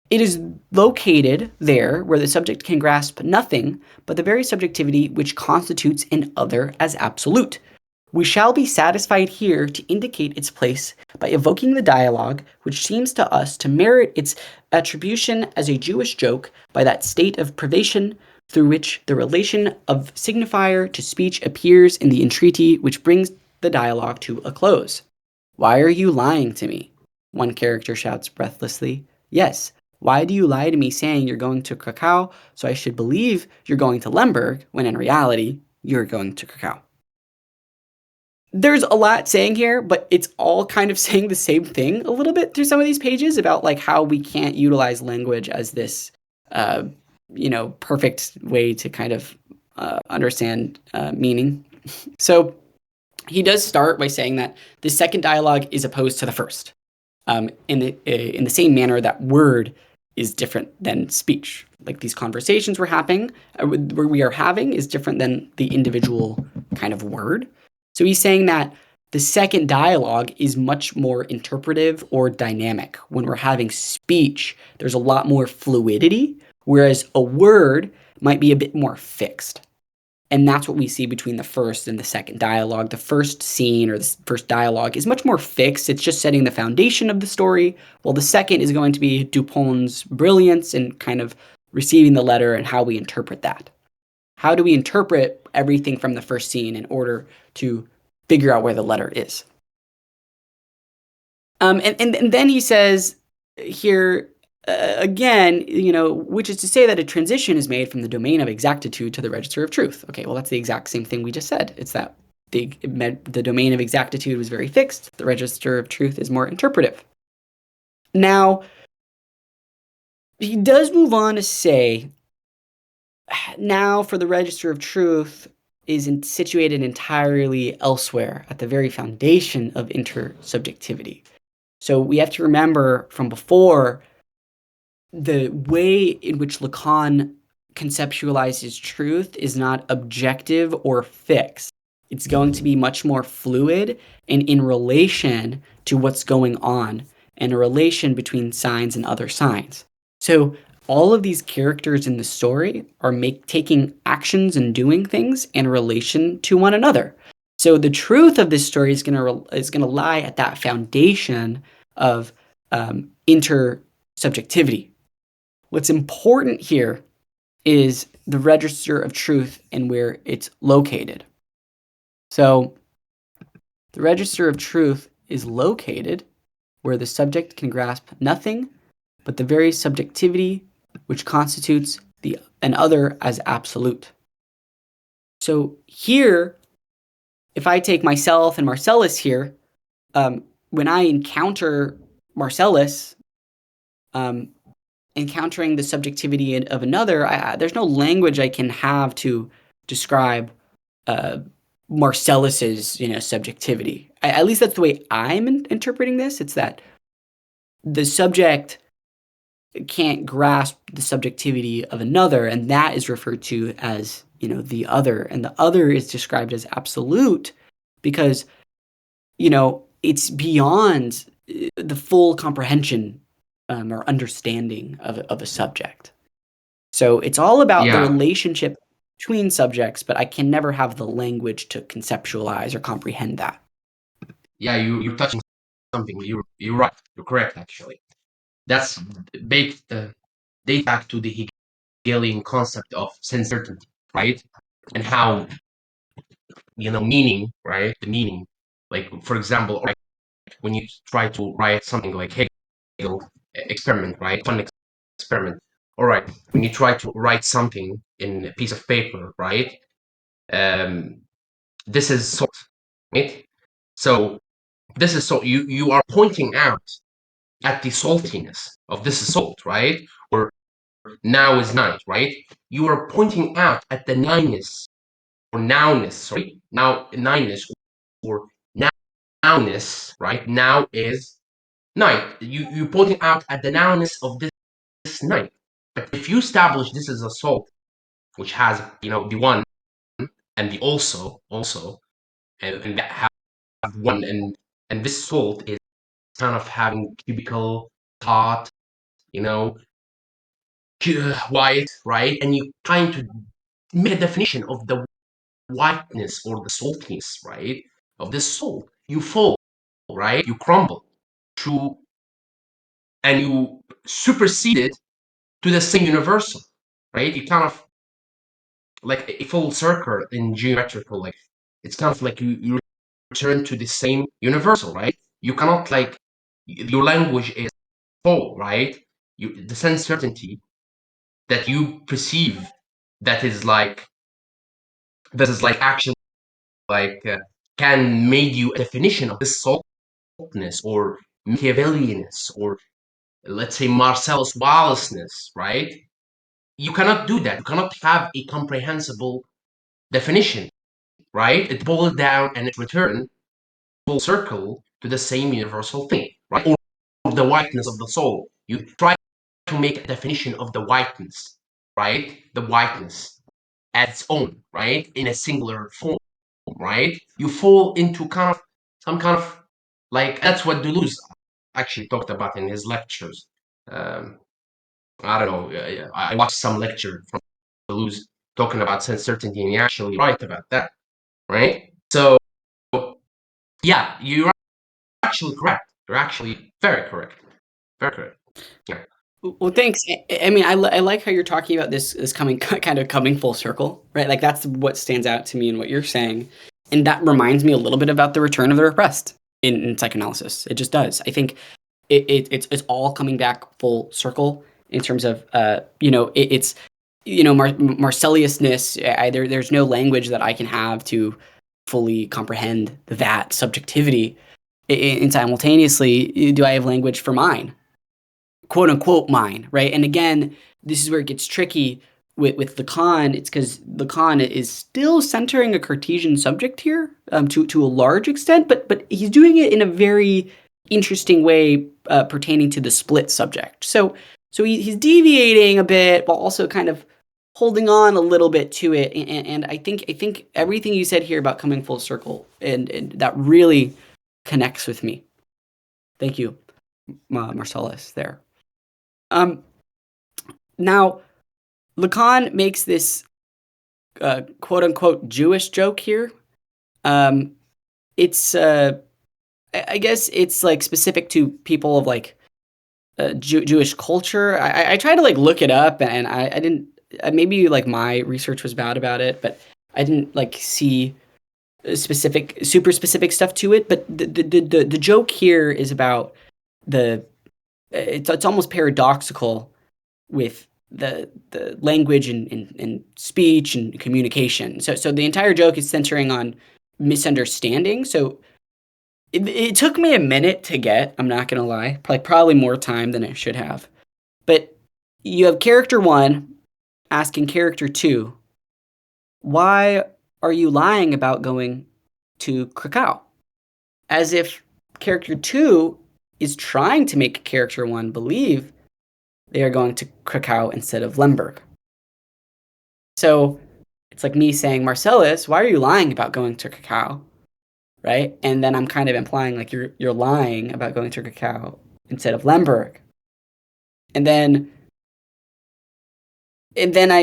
It is located there where the subject can grasp nothing but the very subjectivity which constitutes an other as absolute. We shall be satisfied here to indicate its place by evoking the dialogue which seems to us to merit its attribution as a Jewish joke by that state of privation through which the relation of signifier to speech appears in the entreaty which brings the dialogue to a close. Why are you lying to me? One character shouts breathlessly. Yes, why do you lie to me saying you're going to Krakow so I should believe you're going to Lemberg when in reality you're going to Krakow? There's a lot saying here, but it's all kind of saying the same thing a little bit through some of these pages about like how we can't utilize language as this, perfect way to kind of understand meaning. So he does start by saying that the second dialogue is opposed to the first, in the same manner that word is different than speech. Like these conversations we're having is different than the individual kind of word. So he's saying that the second dialogue is much more interpretive or dynamic. When we're having speech, there's a lot more fluidity, whereas a word might be a bit more fixed. And that's what we see between the first and the second dialogue. The first scene or the first dialogue is much more fixed. It's just setting the foundation of the story, while the second is going to be Dupont's brilliance and kind of receiving the letter and how we interpret that. How do we interpret everything from the first scene in order to figure out where the letter is? And then he says here, again, which is to say that a transition is made from the domain of exactitude to the register of truth. Okay, well, that's the exact same thing we just said. It's that the domain of exactitude was very fixed. The register of truth is more interpretive. Now, he does move on to say, now for the register of truth is situated entirely elsewhere at the very foundation of intersubjectivity. So we have to remember from before, the way in which Lacan conceptualizes truth is not objective or fixed. It's going to be much more fluid and in relation to what's going on and a relation between signs and other signs. So all of these characters in the story are taking actions and doing things in relation to one another. So the truth of this story is going to lie at that foundation of intersubjectivity. What's important here is the register of truth and where it's located. So The register of truth is located where the subject can grasp nothing but the very subjectivity which constitutes an other as absolute. So here, if I take myself and Marcellus here, when I encounter Marcellus, encountering the subjectivity of another, there's no language I can have to describe Marcellus's, subjectivity. At least that's the way I'm interpreting this. It's that the subject can't grasp the subjectivity of another, and that is referred to as, the other. And the other is described as absolute because, it's beyond the full comprehension or understanding of a subject. So it's all about the Yeah, relationship between subjects, but I can never have the language to conceptualize or comprehend that. yeah, you're touching something. You're right. You're correct, actually. That's baked date back to the Hegelian concept of sense certainty, right? And how meaning, right? The meaning, like for example, like when you try to write something like Hegel experiment, right? Fun experiment. All right, when you try to write something in a piece of paper, right? Um, this is salt, right? So this is so you are pointing out at the saltiness of this is salt, right? Or now is night, right? You are pointing out at the nighness or nowness, sorry, now nighness or nowness, right? Now is night. You pointing out at the nowness of this night. But if you establish this as a salt, which has the one and the also, and that have one and this salt is kind of having cubical, hot, you know, white, right? And you trying to make a definition of the whiteness or the saltiness, right? Of this salt, you fall, right? You crumble to, and you supersede it to the same universal, right? You kind of like a full circle in geometrical, like it's kind of like you return to the same universal, right? You cannot like your language is full, right? The sense certainty that you perceive that is like actually like can make you a definition of this saltness or Machiavellianness or let's say Marcellus Wallaceness, right? You cannot do that. You cannot have a comprehensible definition, right? It boils down and it returns full circle to the same universal thing, right? Or the whiteness of the soul. You try to make a definition of the whiteness, right? The whiteness as its own, right? In a singular form, right? You fall into kind of some kind of like that's what Deleuze actually talked about in his lectures. Um, I don't know. I watched some lecture from Deleuze talking about sense certainty, and he actually right about that, right? So yeah, you're actually correct. You're actually very correct. Very correct. Yeah. Well, thanks. I mean, I like how you're talking about this coming kind of coming full circle, right? Like that's what stands out to me in what you're saying, and that reminds me a little bit about the return of the repressed in psychoanalysis. It just does. I think it's all coming back full circle in terms of it's Marcelliusness. There's no language that I can have to fully comprehend that subjectivity, and simultaneously, do I have language for mine? Quote unquote mine, right? And again, this is where it gets tricky with Lacan. It's because Lacan is still centering a Cartesian subject here to a large extent, but he's doing it in a very interesting way pertaining to the split subject. So he's deviating a bit while also kind of holding on a little bit to it. And I think everything you said here about coming full circle and that really connects with me. Thank you, Marcellus. There. Um, Now, Lacan makes this quote unquote Jewish joke here. Um, it's, I guess it's like specific to people of like Jewish culture. I tried to like look it up and I didn't, maybe like my research was bad about it, but I didn't like see super specific stuff to it. But the joke here is about the it's almost paradoxical with the language and speech and communication. So the entire joke is centering on misunderstanding. So it took me a minute to get, I'm not gonna lie, probably more time than it should have. But you have character one asking character two, why are you lying about going to Krakow? As if character two is trying to make character one believe they are going to Krakow instead of Lemberg. So it's like me saying, Marcellus, why are you lying about going to Krakow? Right? And then I'm kind of implying like you're lying about going to Krakow instead of Lemberg. And then I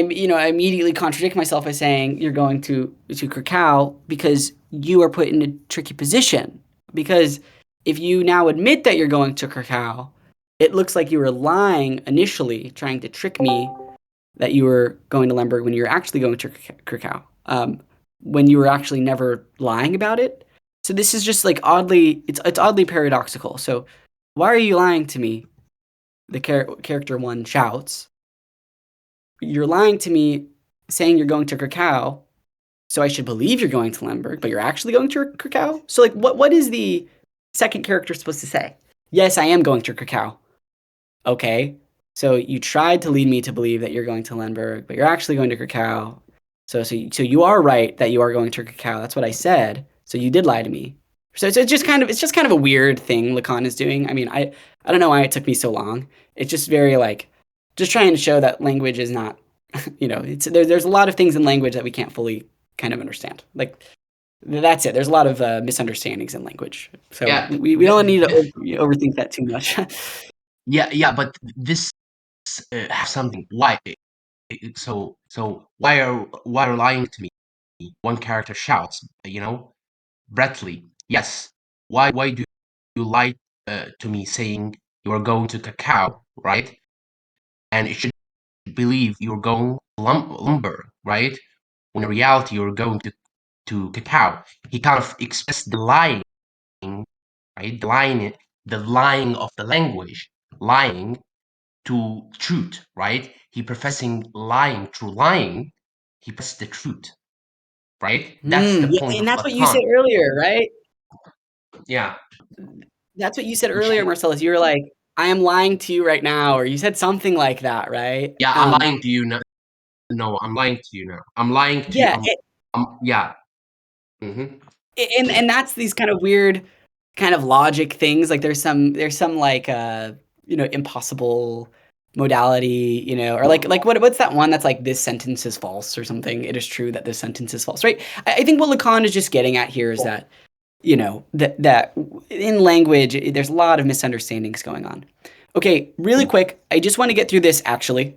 immediately contradict myself by saying you're going to Krakow because you are put in a tricky position. Because if you now admit that you're going to Krakow, it looks like you were lying initially, trying to trick me that you were going to Lemberg when you were actually going to Krakow, when you were actually never lying about it. So this is just like it's oddly paradoxical. So why are you lying to me? The character one shouts. You're lying to me saying you're going to Krakow, so I should believe you're going to Lemberg, but you're actually going to Krakow? So like what is the second character supposed to say? Yes, I am going to Krakow. Okay. So you tried to lead me to believe that you're going to Lemberg, but you're actually going to Krakow. So you are right that you are going to Krakow. That's what I said. So you did lie to me. So it's just kind of a weird thing Lacan is doing. I mean, I don't know why it took me so long. It's just very like just trying to show that language is not, there's a lot of things in language that we can't fully kind of understand. Like that's it. There's a lot of misunderstandings in language. So Yeah, we don't need to overthink that too much. yeah, but this has something. Why? So why are lying to me? One character shouts, Bradley. Yes. Why do you lie to me, saying you are going to Cacao, right? And it should believe you're going lumber, right? When in reality you're going to Cacao. He kind of expressed the lying, right? The lying of the language, lying to truth, right? He professing lying through lying. He professed the truth, right? That's the Yeah, point and of that's what you Lacan. said earlier, right? Yeah, That's what you said which earlier, Marcellus. You were like, "I am lying to you right now," or you said something like that, right? yeah, I'm lying to you now. No, I'm lying to you now. I'm lying to you. Yeah, Yeah. Hmm. and that's these kind of weird kind of logic things. Like there's some like impossible modality, or like what's that one that's like this sentence is false or something. It is true that this sentence is false, right? I think what Lacan is just getting at here is that that in language there's a lot of misunderstandings going on. Okay, really quick, I just want to get through this actually,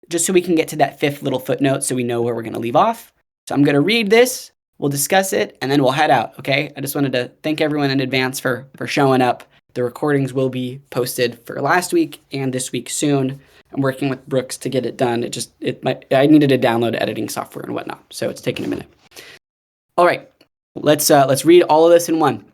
just so we can get to that fifth little footnote so we know where we're going to leave off. So I'm going to read this, we'll discuss it, and then we'll head out, okay? I just wanted to thank everyone in advance for showing up. The recordings will be posted for last week and this week soon. I'm working with Brooks to get it done. I needed to download editing software and whatnot, so it's taking a minute. All right, let's read all of this in one.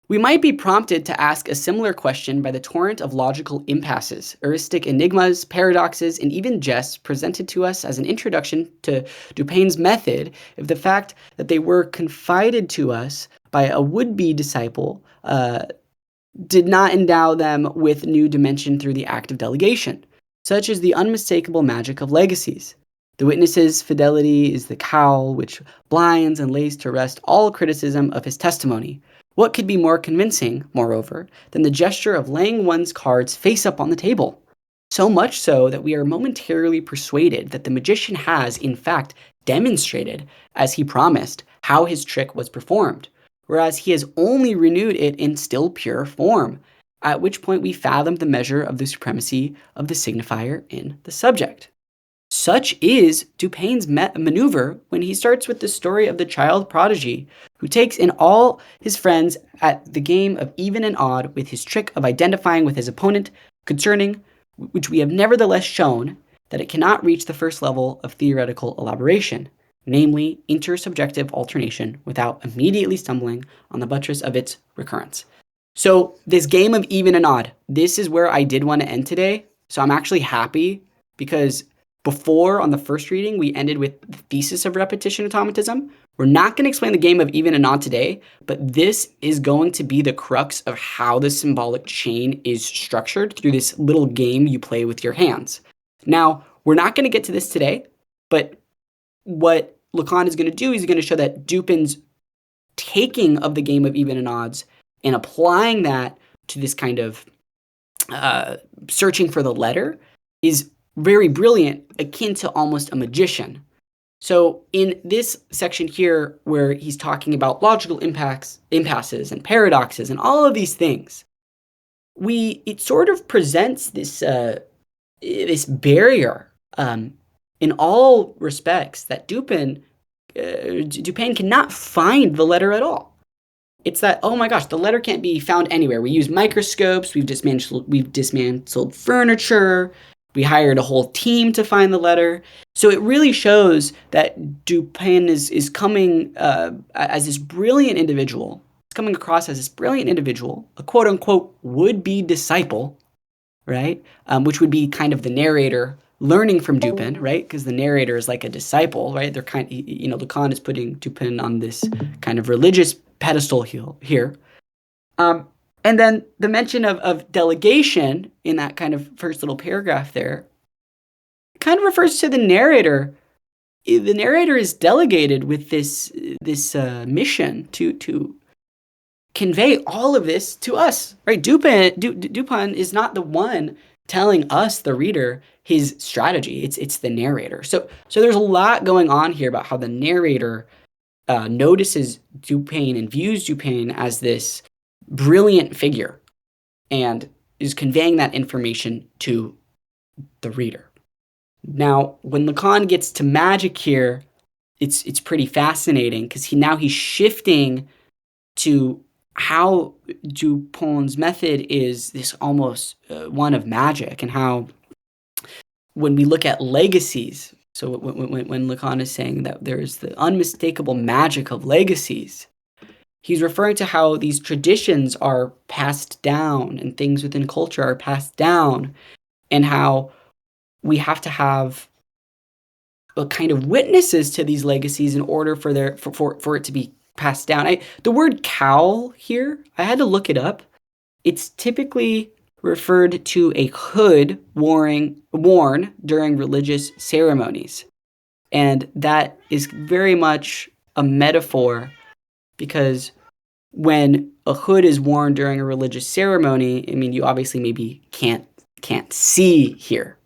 We might be prompted to ask a similar question by the torrent of logical impasses, heuristic enigmas, paradoxes, and even jests presented to us as an introduction to Dupin's method if the fact that they were confided to us by a would-be disciple did not endow them with new dimension through the act of delegation. Such is the unmistakable magic of legacies. The witness's fidelity is the cowl which blinds and lays to rest all criticism of his testimony. What could be more convincing, moreover, than the gesture of laying one's cards face up on the table? So much so that we are momentarily persuaded that the magician has, in fact, demonstrated, as he promised, how his trick was performed, whereas he has only renewed it in still pure form, at which point we fathom the measure of the supremacy of the signifier in the subject. Such is Dupin's maneuver when he starts with the story of the child prodigy who takes in all his friends at the game of even and odd with his trick of identifying with his opponent, concerning which we have nevertheless shown that it cannot reach the first level of theoretical elaboration. namely intersubjective alternation, without immediately stumbling on the buttress of its recurrence. So this game of even and odd, this is where I did want to end today. So I'm actually happy because before on the first reading, we ended with the thesis of repetition automatism. We're not going to explain the game of even and odd today, but this is going to be the crux of how the symbolic chain is structured through this little game you play with your hands. Now, we're not going to get to this today, but what Lacan is going to do is he's going to show that Dupin's taking of the game of even and odds and applying that to this kind of searching for the letter is very brilliant, akin to almost a magician. So in this section here, where he's talking about logical impasses and paradoxes and all of these things, it sort of presents this this barrier in all respects that Dupin cannot find the letter at all. It's that, oh my gosh, the letter can't be found anywhere. We use microscopes, we've dismantled furniture, we hired a whole team to find the letter. So it really shows that Dupin is coming as this brilliant individual. It's coming across as this brilliant individual, a quote unquote would-be disciple, right? Which would be kind of the narrator learning from Dupin, right? Because the narrator is like a disciple, right? They're Lacan is putting Dupin on this kind of religious pedestal here. And then the mention of delegation in that kind of first little paragraph there kind of refers to the narrator. The narrator is delegated with this mission to convey all of this to us, right? Dupin is not the one telling us, the reader, his strategy. It's the narrator. So there's a lot going on here about how the narrator notices Dupin and views Dupin as this brilliant figure and is conveying that information to the reader. Now, when Lacan gets to magic here, it's pretty fascinating because he's shifting to how Dupin's method is this almost one of magic, and how when we look at legacies, so when Lacan is saying that there's the unmistakable magic of legacies, he's referring to how these traditions are passed down and things within culture are passed down, and how we have to have a kind of witnesses to these legacies in order for it to be passed down. The word cowl here, I had to look it up. It's typically referred to a hood worn during religious ceremonies. And that is very much a metaphor, because when a hood is worn during a religious ceremony, I mean, you obviously maybe can't see here.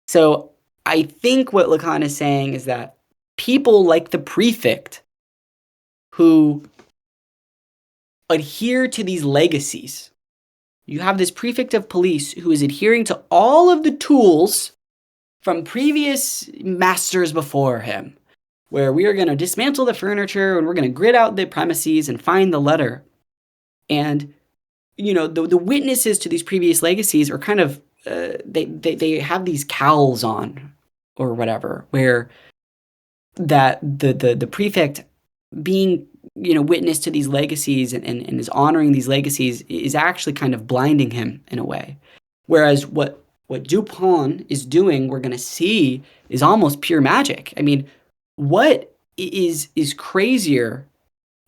So I think what Lacan is saying is that people like the prefect who adhere to these legacies, you have this prefect of police who is adhering to all of the tools from previous masters before him, where we are going to dismantle the furniture and we're going to grid out the premises and find the letter. And, the witnesses to these previous legacies are kind of, they have these cowls on or whatever, where that the prefect being, witness to these legacies and is honoring these legacies is actually kind of blinding him in a way. Whereas what Dupin is doing, we're going to see, is almost pure magic. I mean, what is crazier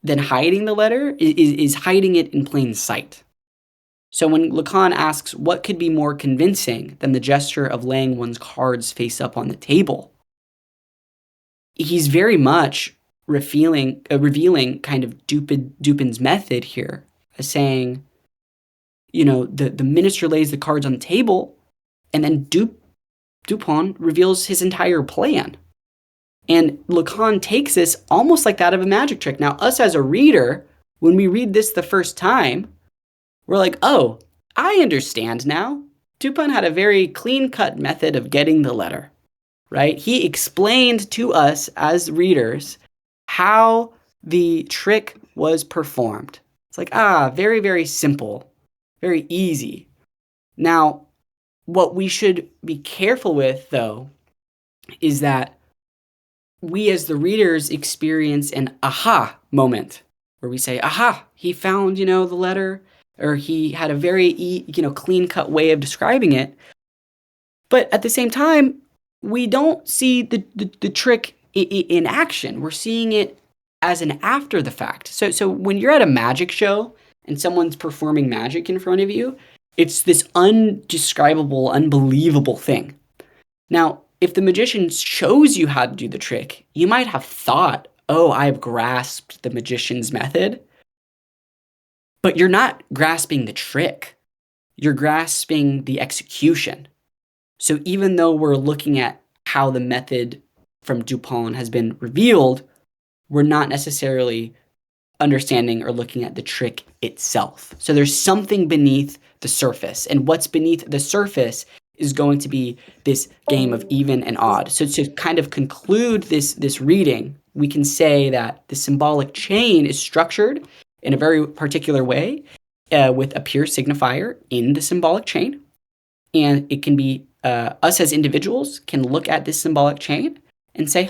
than hiding the letter is hiding it in plain sight. So when Lacan asks what could be more convincing than the gesture of laying one's cards face up on the table, he's very much revealing kind of Dupin's method here, as saying, the minister lays the cards on the table, and then Dupin reveals his entire plan. And Lacan takes this almost like that of a magic trick. Now, us as a reader, when we read this the first time, we're like, oh, I understand now. Dupin had a very clean-cut method of getting the letter, right? He explained to us as readers how the trick was performed. It's like, very, very simple, very easy. Now, what we should be careful with, though, is that we as the readers experience an aha moment where we say, aha, he found, the letter, or he had a very, clean cut way of describing it. But at the same time, we don't see the trick in action. We're seeing it as an after the fact. So when you're at a magic show and someone's performing magic in front of you, it's this undescribable, unbelievable thing. Now, if the magician shows you how to do the trick, you might have thought, oh, I've grasped the magician's method. But you're not grasping the trick. You're grasping the execution. So even though we're looking at how the method from Dupont has been revealed, we're not necessarily understanding or looking at the trick itself. So there's something beneath the surface, and what's beneath the surface is going to be this game of even and odd. So to kind of conclude this reading, we can say that the symbolic chain is structured in a very particular way with a pure signifier in the symbolic chain. And it can be us as individuals can look at this symbolic chain and say,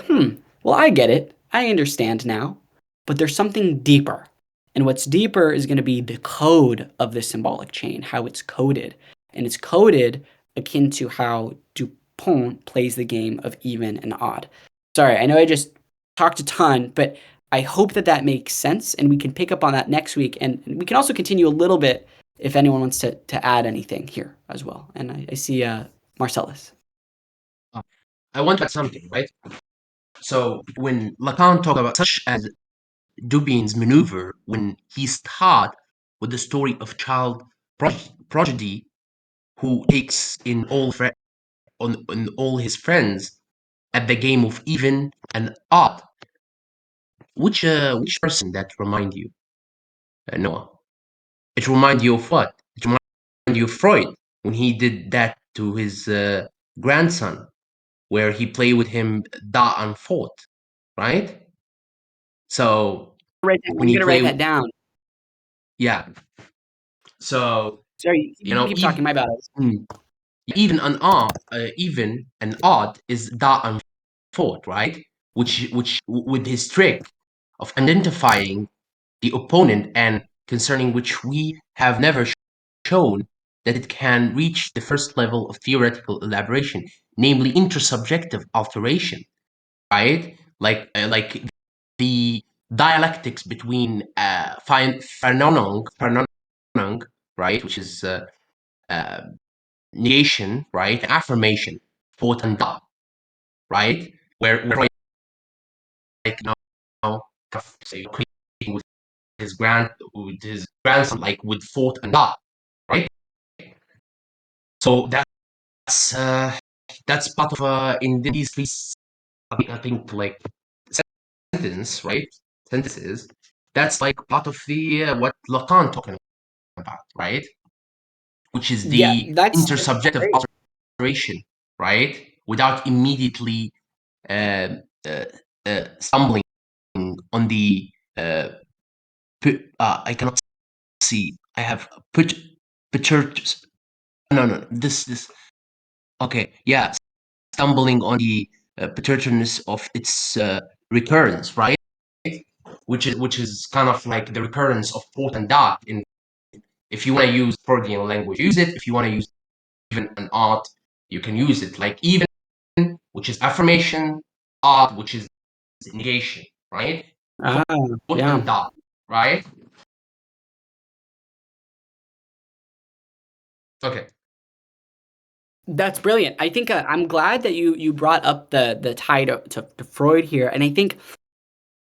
well, I get it. I understand now. But there's something deeper. And what's deeper is going to be the code of the symbolic chain, how it's coded. And it's coded akin to how Dupont plays the game of even and odd. Sorry, I know I just talked a ton, but I hope that makes sense, and we can pick up on that next week. And we can also continue a little bit if anyone wants to add anything here as well. And I see Marcellus. I want to add something, right? So when Lacan talked about such as Dubin's maneuver, when he starts with the story of child prodigy who takes in on all his friends at the game of even and odd, which person that remind you, Noah? It remind you of what? It remind you of Freud when he did that to his grandson, where he played with him da and fought, right? So I'm when he going to write that play, down. yeah. So Sorry, you can keep talking. My bad. Even an odd is da and fought, right? Which with his trick of identifying the opponent and concerning which we have never shown that it can reach the first level of theoretical elaboration, namely intersubjective alteration, right? Like the dialectics between Vernunft, right, which is uh, negation, right, affirmation, thought and doubt, right, where like now, say, with with his grandson, like with thought and doubt, right? So that's part of in these three, I think like right, sentences. That's like part of the what Lacan talking about, right? Which is Yeah, the that's intersubjective great. alteration, right? Without immediately uh, uh, stumbling on the I cannot see. I have put church. No. This. Okay. Yeah. Stumbling on the paterness of its recurrence, right? Which is kind of like the recurrence of thought and doubt. In if you want to use Freudian language, use it. If you want to use even an art, you can use it. Like even, which is affirmation, art, which is negation, right? Ah, Thought yeah. and doubt, right? Okay. That's brilliant. I think I'm glad that you brought up the tie to Freud here, and I think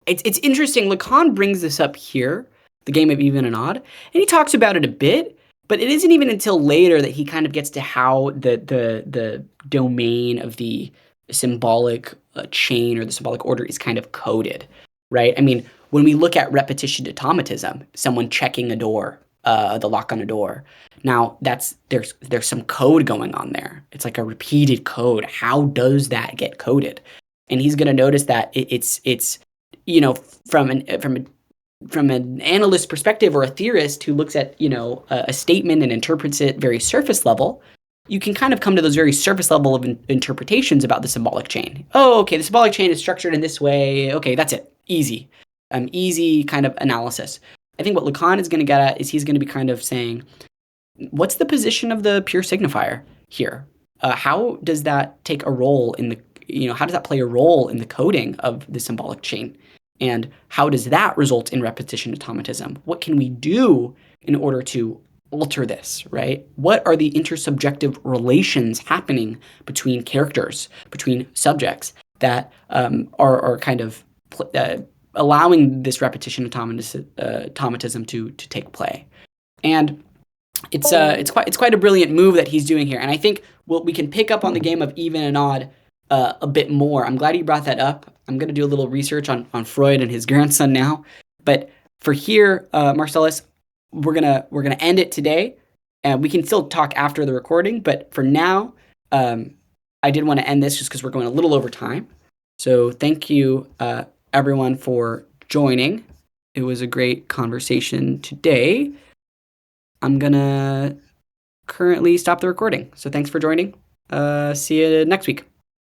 it's interesting. Lacan brings this up here, the game of even and odd, and he talks about it a bit, but it isn't even until later that he kind of gets to how the domain of the symbolic chain or the symbolic order is kind of coded, right? I mean, when we look at repetition automatism, someone checking a door, the lock on a door. Now there's some code going on there. It's like a repeated code. How does that get coded? And he's going to notice that it's you know from an analyst perspective or a theorist who looks at a statement and interprets it very surface level, you can kind of come to those very surface level of interpretations about the symbolic chain. Oh, okay, the symbolic chain is structured in this way. Okay, that's it. Easy. Easy kind of analysis. I think what Lacan is going to get at is he's going to be kind of saying, what's the position of the pure signifier here? How does that take a role in the, how does that play a role in the coding of the symbolic chain? And how does that result in repetition automatism? What can we do in order to alter this, right? What are the intersubjective relations happening between characters, between subjects that are kind of allowing this repetition automatism to take play? And it's quite a brilliant move that he's doing here. And I think we can pick up on the game of even and odd a bit more. I'm glad you brought that up. I'm going to do a little research on Freud and his grandson now. But for here, Marcellus, we're gonna end it today, and we can still talk after the recording. But for now, I did want to end this just because we're going a little over time. So thank you, everyone, for joining. It was a great conversation today. I'm gonna currently stop the recording. So thanks for joining. See you next week.